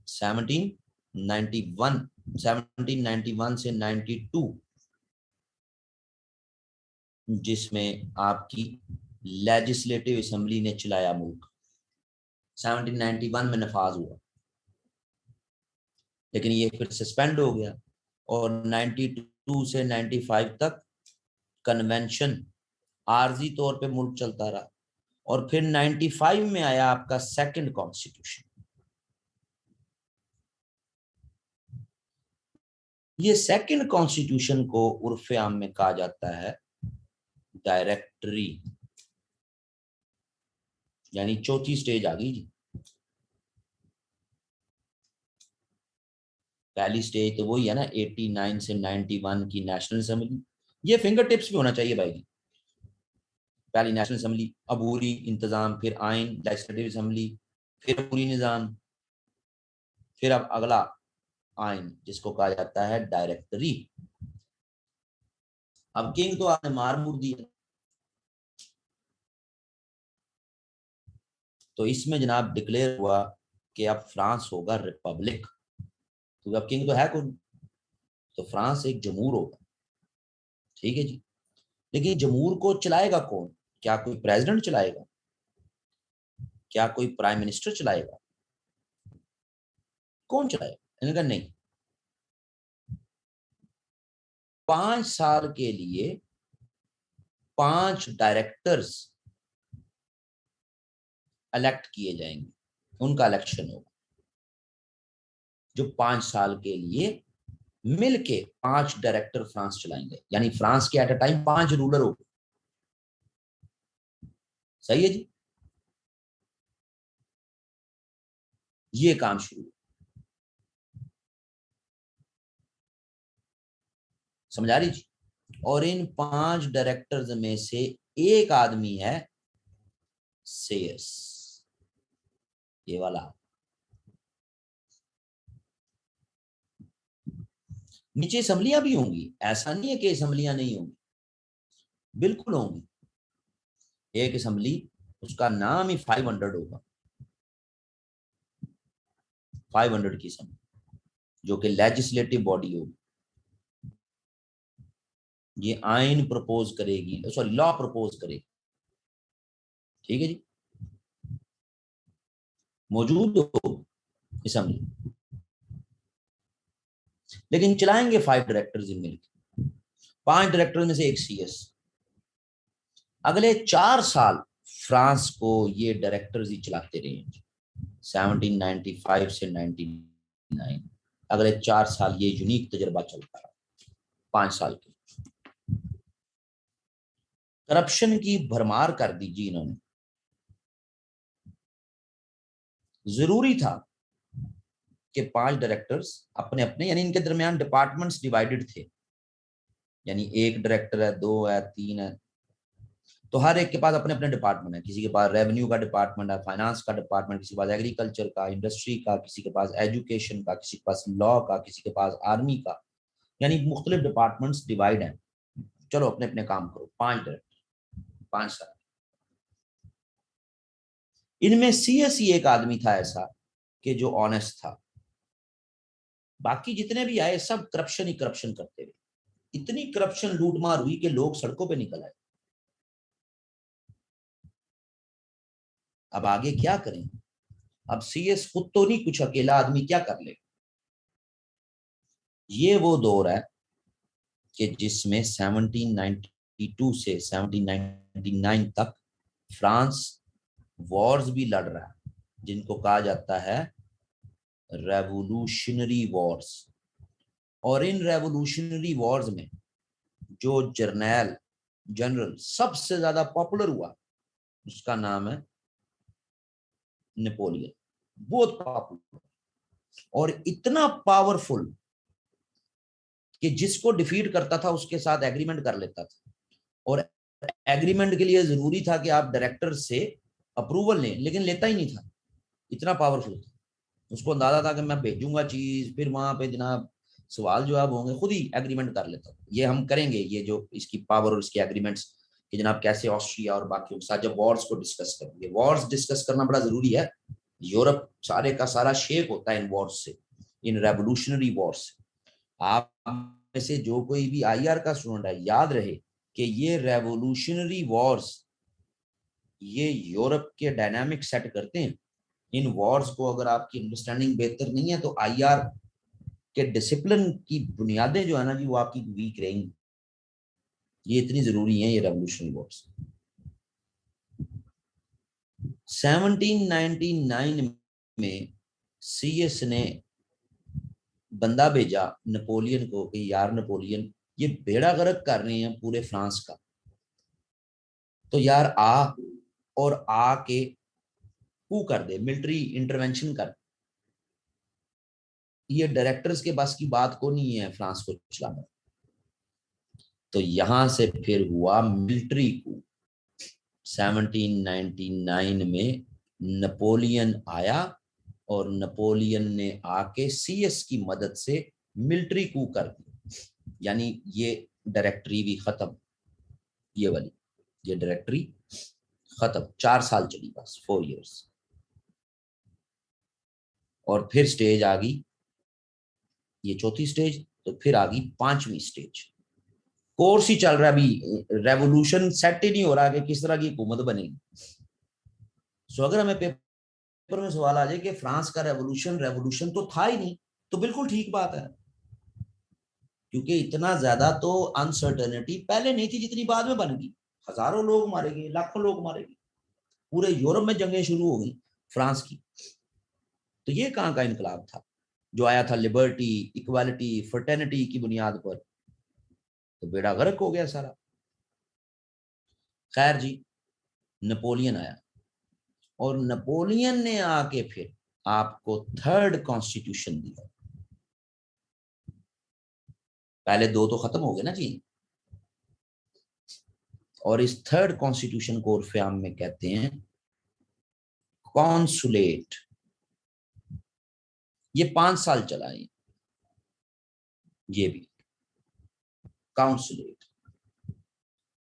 1791, 1791 से 92, जिसमें आपकी लेजिस्लेटिव असेंबली ने चलाया मुल्क। 1791 में नफाज हुआ, लेकिन ये फिर सस्पेंड हो गया और 92 से 95 तक कन्वेंशन, आर्जी तौर पे मुल्क चलता रहा, और फिर 95 में आया आपका सेकंड कॉन्स्टिट्यूशन। ये सेकंड कॉन्स्टिट्यूशन को उर्फे आम में कहा जाता है डायरेक्टरी, यानी चौथी स्टेज आ गई जी। पहली स्टेज तो वही है ना, 89 से 91 की नेशनल असेंबली। ये फिंगर टिप्स भी होना चाहिए भाई जी। पहली नेशनल असेंबली, अबूरी इंतजाम, फिर आइन लेजिस्लेटिव असेंबली, फिर पूरी निजाम, फिर अब अगला आइन जिसको कहा जाता है डायरेक्टरी। अब किंग तो आपने मार मुर दिया, तो इसमें जनाब डिक्लेयर हुआ कि अब फ्रांस होगा रिपब्लिक। तो अब किंग तो है कौन, तो फ्रांस एक जमहूर होगा, ठीक है जी। लेकिन जमहूर को चलाएगा कौन? क्या कोई प्रेसिडेंट चलाएगा? क्या कोई प्राइम मिनिस्टर चलाएगा? कौन चलाएगा? इन्होंने कहा नहीं, 5 साल के लिए 5 डायरेक्टर्स इलेक्ट किए जाएंगे, उनका इलेक्शन होगा, जो 5 साल के लिए मिलके 5 डायरेक्टर फ्रांस चलाएंगे, यानी फ्रांस के एट अ टाइम 5 रूलर होंगे। सही है जी। ये काम शुरू, समझा रही जी। और इन 5 डायरेक्टर्स में से एक आदमी है सेयस, ये वाला। नीचे असम्बलियां भी होंगी, ऐसा नहीं है कि असम्बलियां नहीं होंगी, बिल्कुल होंगी। एक असम्बली, उसका नाम ही 500 होगा, 500 की असम्बली, जो कि लेजिस्लेटिव बॉडी होगी। ये आइन प्रपोज करेगी, सॉरी लॉ प्रपोज करेगी, ठीक है जी। मौजूद हो असम्बली, लेकिन चलाएंगे 5 डायरेक्टर्स मिलकर, 5 डायरेक्टर में से एक सीएस। अगले 4 साल फ्रांस को ये डायरेक्टर्स ही चलाते रहे, 1795 से 99, अगले 4 साल ये यूनिक तजर्बा चलता रहा, 5 साल के। करप्शन की भरमार कर दी जी इन्होंने। जरूरी था कि 5 डायरेक्टर्स अपने अपने, यानी इनके दरमियान डिपार्टमेंट्स डिवाइडेड थे, यानी एक डायरेक्टर है, 2 है, 3 है, तो हर एक के पास अपने अपने डिपार्टमेंट है। किसी के पास रेवेन्यू का डिपार्टमेंट है, फाइनेंस का डिपार्टमेंट, किसी के पास एग्रीकल्चर का, इंडस्ट्री का, किसी के पास एजुकेशन का, किसी के पास लॉ का, किसी के पास आर्मी का, यानी मुख्तलिफ डिपार्टमेंट्स डिवाइड हैं। चलो अपने अपने काम करो, 5 डायरेक्टर, 5 साल। इनमें सीएस ही एक आदमी था ऐसा कि जो ऑनेस्ट था, बाकी जितने भी आए सब करप्शन ही करप्शन करते रहे। इतनी करप्शन लूटमार हुई कि लोग सड़कों पे निकल आए। अब आगे क्या करें? अब सीएस खुद तो नहीं, कुछ अकेला आदमी क्या कर ले। ये वो दौर है कि जिसमें 1792 से 1799 तक फ्रांस वॉर्स भी लड़ रहा है, जिनको कहा जाता है रेवोल्यूशनरी वॉर्स। और इन रेवोल्यूशनरी वॉर्स में जो जर्नैल जनरल सबसे ज्यादा पॉपुलर हुआ, उसका नाम है नेपोलियन। बहुत पॉपुलर और इतना पावरफुल कि जिसको डिफीट करता था उसके साथ एग्रीमेंट कर लेता था। और एग्रीमेंट के लिए जरूरी था कि आप डायरेक्टर से अप्रूवल लें, लेकिन लेता ही नहीं था, इतना पावरफुल था। उसको अंदाजा था कि मैं भेजूंगा चीज, फिर वहां पे जनाब सवाल जवाब होंगे, खुद ही एग्रीमेंट कर लेता था। ये हम करेंगे, ये जो इसकी पावर और इसके एग्रीमेंट्स कि जनाब कैसे ऑस्ट्रिया और बाकी के साथ जब वॉर्स को डिस्कस करेंगे। वॉर्स डिस्कस करना बड़ा जरूरी है। यूरोप सारे का सारा शेप होता है इन वॉर्स से, इन रेवोल्यूशनरी वॉर्स से। आप में से जो कोई भी आईआर का स्टूडेंट है, याद रहे कि ये रेवोल्यूशनरी वॉर्स ये यूरोप के डायनामिक सेट करते हैं। इन वॉर्स को अगर आपकी अंडरस्टैंडिंग बेहतर नहीं है तो आईआर के डिसिप्लिन की बुनियादें जो है ना जी, वो आपकी वीक रहेंगी। ये इतनी जरूरी है ये रेवोल्यूशनरी वॉर्स। 1799 में सीएस ने बंदा भेजा नेपोलियन को कि यार नेपोलियन ये बेड़ा गर्क कर रहे हैं पूरे फ्रांस का, तो यार आ और आके कू कर दे, मिलिट्री इंटरवेंशन कर। ये डायरेक्टर्स के बस की बात को नहीं है फ्रांस को चलाना। तो यहां से फिर हुआ मिलिट्री कू। 1799 में नेपोलियन आया और नेपोलियन ने आके सीएस की मदद से मिलिट्री कू कर दिया। यानी ये डायरेक्टरी भी खत्म, ये वाली ये डायरेक्टरी खत्म। 4 साल चली बस, 4 years। और फिर स्टेज आ गई, ये चौथी स्टेज, तो फिर आ गई 5वीं स्टेज। कोर्स ही चल रहा है अभी, रेवोल्यूशन सेट ही नहीं हो रहा कि किस तरह की हुकूमत बनेगी। सो अगर हमें पेपर में सवाल आ जाए कि फ्रांस का रेवोल्यूशन रेवोल्यूशन तो था ही नहीं, तो बिल्कुल ठीक बात है, क्योंकि इतना ज्यादा तो अनसर्टेनिटी पहले नहीं थी जितनी बाद में बन गई। हजारों लोग मारे गए, लाखों लोग मारे गए, पूरे यूरोप में जंगें शुरू हो गई फ्रांस की। तो ये कहाँ का इनकलाब था जो आया था लिबर्टी, इक्वालिटी, फर्टर्निटी की बुनियाद पर? तो बेड़ा गर्क हो गया सारा। खैर जी, नेपोलियन आया और नेपोलियन ने आके फिर आपको 3rd कॉन्स्टिट्यूशन दिया। पहले 2 तो खत्म हो गए ना जी। और इस 3rd कॉन्स्टिट्यूशन को उर्फ आम में कहते हैं कॉन्सुलेट। ये 5 साल चला है, ये भी काउंसुलेट।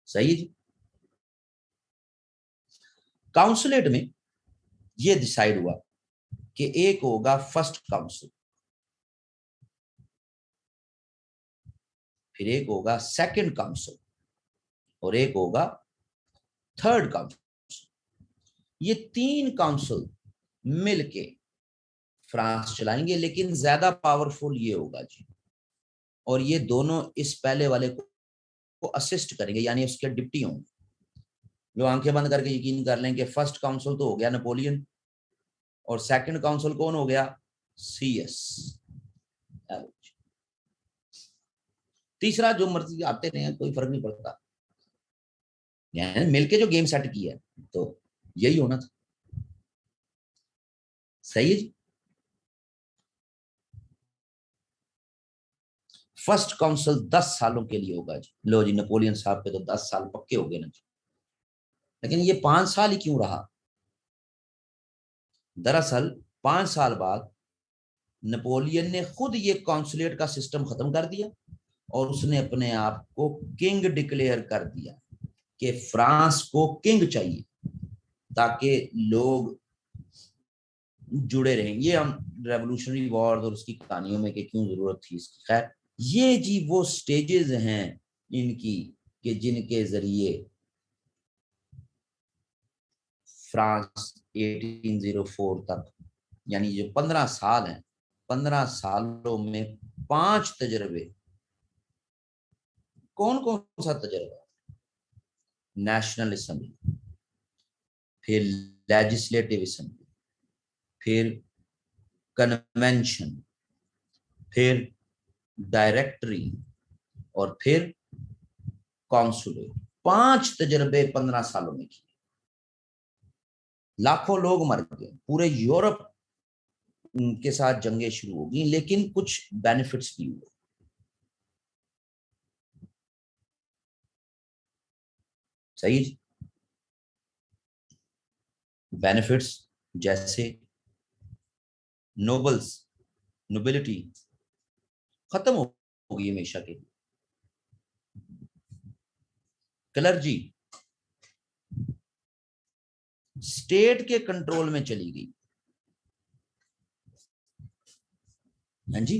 सही है जी। काउंसुलेट में ये डिसाइड हुआ कि एक होगा फर्स्ट काउंसिल, फिर एक होगा सेकंड काउंसिल और एक होगा 3rd काउंसिल। ये 3 काउंसिल मिलके फ्रांस चलाएंगे, लेकिन ज्यादा पावरफुल ये होगा जी। और ये दोनों इस पहले वाले को असिस्ट करेंगे, यानी उसके डिप्टी होंगे। जो आंखें बंद करके यकीन कर लें कि फर्स्ट काउंसिल तो हो गया नेपोलियन और सेकंड काउंसिल कौन हो गया? सीएस। तीसरा जो मर्जी आते रहे, कोई फर्क नहीं पड़ता, मिलके जो गेम सेट किया है तो यही होना था। सही है जी। फर्स्ट काउंसिल 10 सालों के लिए होगा जी। लो जी, नेपोलियन साहब पे तो 10 साल पक्के हो गए ना जी। लेकिन ये 5 साल ही क्यों रहा? दरअसल 5 साल बाद नेपोलियन ने खुद ये कॉन्सुलेट का सिस्टम खत्म कर दिया और उसने अपने आप को किंग डिक्लेयर कर दिया कि फ्रांस को किंग चाहिए ताकि लोग जुड़े रहें। ये हम रेवोल्यूशनरी वॉर और उसकी कहानियों में कि क्यों जरूरत थी इसकी। खैर, ये जी वो स्टेजेस हैं इनकी कि जिनके जरिए फ्रांस 1804 तक, यानी जो 15 साल हैं, 15 सालों में 5 तजर्बे। कौन कौन सा तजर्बा? नेशनल असेंबली, फिर लेजिस्लेटिव असेंबली, फिर कन्वेंशन, फिर डायरेक्टरी और फिर कॉन्सुलेट। 5 तजर्बे 15 सालों में किए। लाखों लोग मर गए, पूरे यूरोप के साथ जंगें शुरू हो गई, लेकिन कुछ बेनिफिट्स भी हुए। सही। बेनिफिट्स जैसे नोबल्स, नोबिलिटी खत्म हो गई हमेशा के लिए। क्लर्जी स्टेट के कंट्रोल में चली गई। हाँ जी,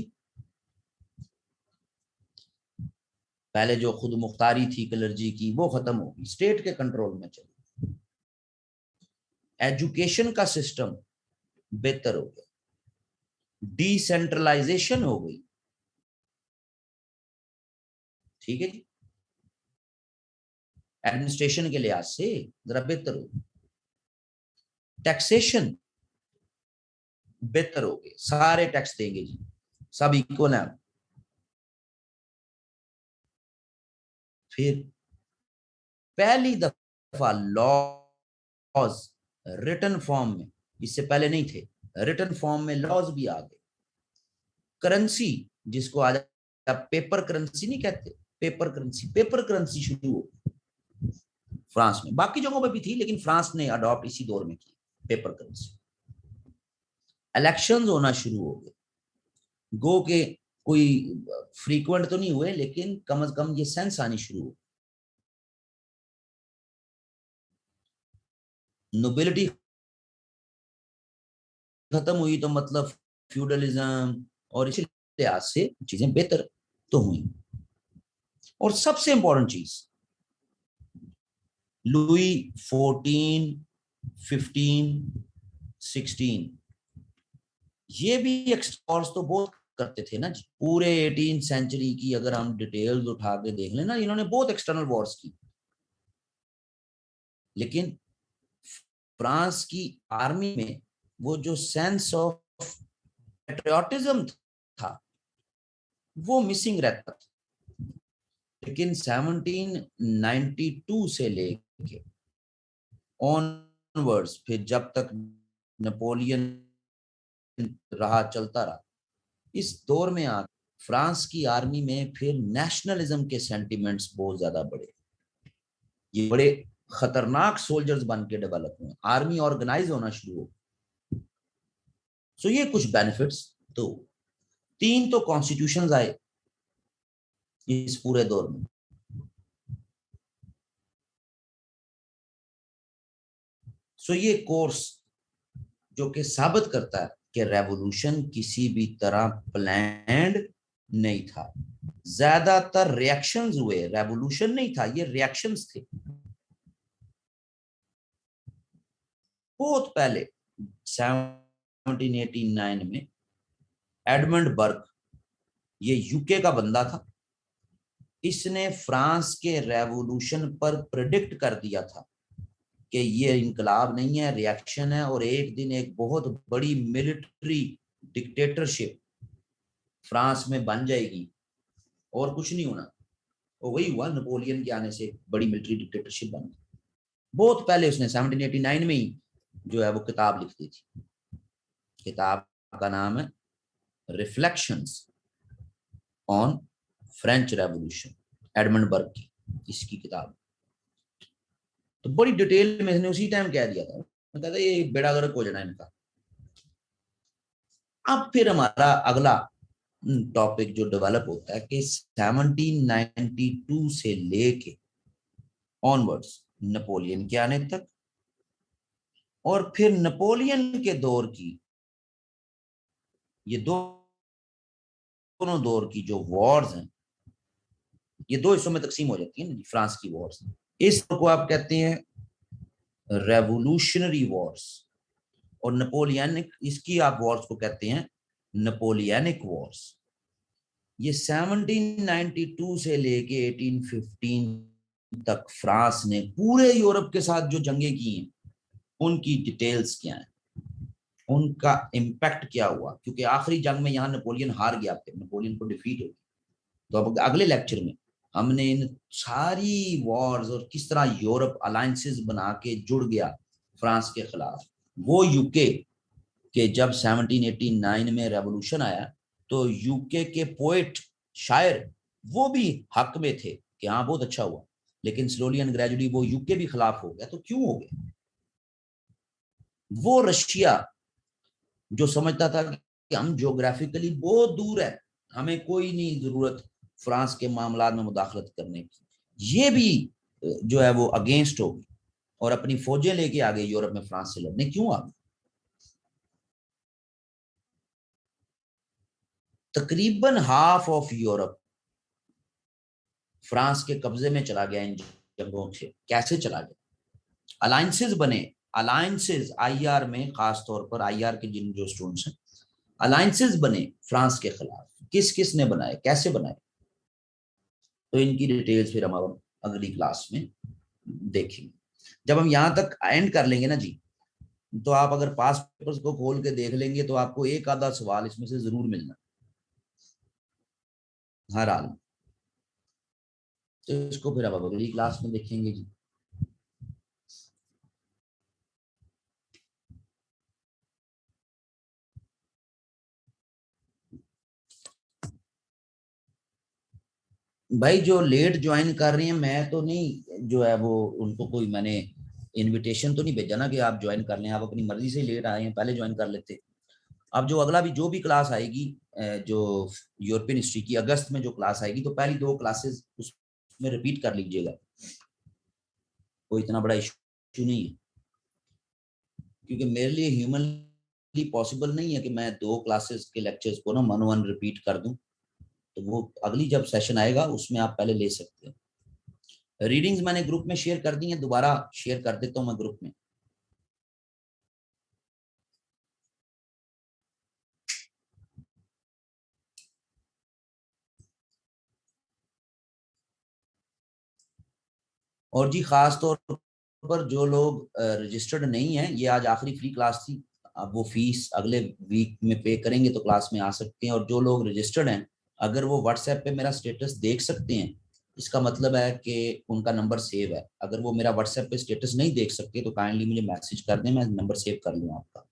पहले जो खुद मुख्तारी थी क्लर्जी की वो खत्म हो गई, स्टेट के कंट्रोल में चली। एजुकेशन का सिस्टम बेहतर हो गया, डिसेंट्रलाइजेशन हो गई। ठीक है जी। एडमिनिस्ट्रेशन के लिहाज से जरा बेहतर हो, टैक्सेशन बेहतर हो गए, सारे टैक्स देंगे जी, सब इक्वल है। फिर पहली दफा लॉज रिटन फॉर्म में, इससे पहले नहीं थे, रिटन फॉर्म में लॉज भी आ गए। करेंसी, जिसको आज आप पेपर करेंसी नहीं कहते, पेपर करेंसी शुरू हो फ्रांस में, बाकी जगहों पे भी थी लेकिन फ्रांस ने अडॉप्ट इसी दौर में की पेपर करेंसी। इलेक्शंस होना शुरू हो गए, गो के कोई फ्रीक्वेंट तो नहीं हुए लेकिन कम से कम ये सेंस आनी शुरू हो। नोबिलिटी खत्म हुई तो मतलब फ्यूडलिज्म, और इसी लिहाज से चीजें बेहतर तो हुई। और सबसे इंपॉर्टेंट चीज, लुई 14, 15, 16, ये भी एक्सप्लोर्स तो बहुत करते थे ना जी। पूरे 18 सेंचुरी की अगर हम डिटेल्स उठा के देख लेना, इन्होंने बहुत एक्सटर्नल वॉर्स की, लेकिन फ्रांस की आर्मी में वो जो सेंस ऑफ पेट्रियोटिज्म था वो मिसिंग रहता था। लेकिन 1792 से लेके ऑनवर्ड्स, फिर जब तक नेपोलियन रहा, चलता रहा, इस दौर में आ फ्रांस की आर्मी में फिर नेशनलिज्म के सेंटिमेंट्स बहुत ज्यादा बढ़े। ये बड़े खतरनाक सोल्जर्स बन के डेवलप हुए, आर्मी ऑर्गेनाइज होना शुरू हो। सो ये कुछ बेनिफिट्स। तो 3 तो कॉन्स्टिट्यूशंस आए इस पूरे दौर में। सो ये कोर्स जो कि साबित करता है कि रेवोल्यूशन किसी भी तरह प्लान्ड नहीं था। ज्यादातर रिएक्शंस हुए, रेवोल्यूशन नहीं था, ये रिएक्शंस थे। बहुत पहले 1789 में एडमंड बर्ग, ये यूके का बंदा था, इसने फ्रांस के रेवोल्यूशन पर प्रेडिक्ट कर दिया था कि ये इनकलाब नहीं है, रिएक्शन है, और एक दिन एक बहुत बड़ी मिलिट्री डिक्टेटरशिप फ्रांस में बन जाएगी और कुछ नहीं होना। और वही हुआ, नेपोलियन के आने से बड़ी मिलिट्री डिक्टेटरशिप बन गई। बहुत पहले उसने 1789 में ही जो है वो किताब लिख दी थी। किताब का नाम है reflections on French revolution, Edmund Burke की इसकी किताब। तो बड़ी डिटेल में इसने उसी टाइम कह दिया था, कहता था ये बेड़ा गर्क हो जाना इनका। अब फिर हमारा अगला टॉपिक जो डेवलप होता है कि 1792 से लेके ऑनवर्ड्स नेपोलियन के आने तक, और फिर नेपोलियन के दौर की, ये दोनों दौर की जो वॉर्स हैं, ये 2 हिस्सों में तकसीम हो जाती है फ्रांस की वॉर्स। इस को आप कहते हैं रेवोल्यूशनरी वॉर्स, और नेपोलियनिक, इसकी आप वॉर्स को कहते हैं नेपोलियनिक वॉर्स। ये 1792 से लेके 1815 तक फ्रांस ने पूरे यूरोप के साथ जो जंगें की हैं उनकी डिटेल्स क्या हैं, उनका इम्पैक्ट क्या हुआ, क्योंकि आखिरी जंग में यहाँ नेपोलियन हार गया, फिर नेपोलियन को डिफीट हो गई। तो अब अगले लेक्चर में हमने इन सारी वॉर्स और किस तरह यूरोप अलायंसेस बना के जुड़ गया फ्रांस के खिलाफ। वो यूके के जब 1789 में रेवोल्यूशन आया तो यूके के पोएट, शायर, वो भी हक में थे कि हाँ बहुत अच्छा हुआ, लेकिन स्लोली एंड ग्रेजुअली वो यूके भी खिलाफ हो गया। तो क्यों हो गया? वो रशिया जो समझता था कि हम ज्योग्राफिकली बहुत दूर है, हमें कोई नहीं जरूरत फ्रांस के मामला में मुदाखलत करने की, ये भी जो है वो अगेंस्ट हो गई और अपनी फौजें लेके आ गए यूरोप में फ्रांस से लड़ने। क्यों आ गए? तकरीबन हाफ ऑफ यूरोप फ्रांस के कब्जे में चला गया इन जंगों से। कैसे चला गया? अलायंसेस बने, अलायंसेस आईआर में, खास तौर पर आईआर के जिन जो स्टूडेंट्स हैं, अलायंसेस बने फ्रांस के खिलाफ। किस किस ने बनाए, कैसे बनाए, तो इनकी डिटेल्स फिर हम अगली क्लास में देखेंगे। जब हम यहाँ तक एंड कर लेंगे ना जी, तो आप अगर पास पेपर्स को खोल के देख लेंगे तो आपको एक आधा सवाल इसमें से जरूर मिलना हर हाल में। तो इसको फिर आप अगली क्लास में देखेंगे जी। भाई जो लेट ज्वाइन कर रही हैं, मैं तो नहीं जो है वो उनको कोई मैंने इनविटेशन तो नहीं भेजा ना कि आप ज्वाइन कर लें। आप अपनी मर्जी से लेट आए हैं, पहले ज्वाइन कर लेते। अब जो अगला भी जो भी क्लास आएगी, जो यूरोपियन हिस्ट्री की अगस्त में जो क्लास आएगी, तो पहली 2 क्लासेस उसमें रिपीट कर लीजिएगा। कोई इतना बड़ा इशू नहीं है, क्योंकि मेरे लिए ह्यूमनली पॉसिबल नहीं है कि मैं 2 क्लासेस के लेक्चर्स को ना वन वन रिपीट कर दूं। तो वो अगली जब सेशन आएगा उसमें आप पहले ले सकते हैं। रीडिंग्स मैंने ग्रुप में शेयर कर दी हैं, दोबारा शेयर कर देता हूँ मैं ग्रुप में। और जी खास तौर पर जो लोग रजिस्टर्ड नहीं है, ये आज आखिरी फ्री क्लास थी। अब वो फीस अगले वीक में पे करेंगे तो क्लास में आ सकते हैं। और जो लोग रजिस्टर्ड हैं, अगर वो व्हाट्सएप पे मेरा स्टेटस देख सकते हैं, इसका मतलब है कि उनका नंबर सेव है। अगर वो मेरा व्हाट्सएप पे स्टेटस नहीं देख सकते तो काइंडली मुझे मैसेज कर दें, मैं नंबर सेव कर लूँ आपका।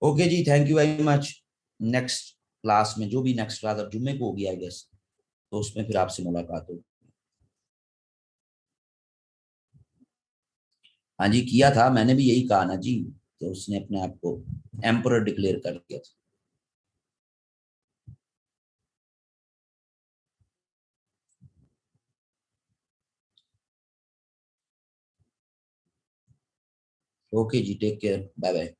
ओके जी, thank you very much. Next class में, जो भी नेक्स्ट क्लास अब जुम्मे को होगी आई गेस, तो उसमें फिर आपसे मुलाकात होगी। हाँ जी, किया था, मैंने भी यही कहा ना जी। तो उसने अपने आप को एम्परर डिक्लेयर कर दिया था। ओके जी, टेक केयर, बाय बाय।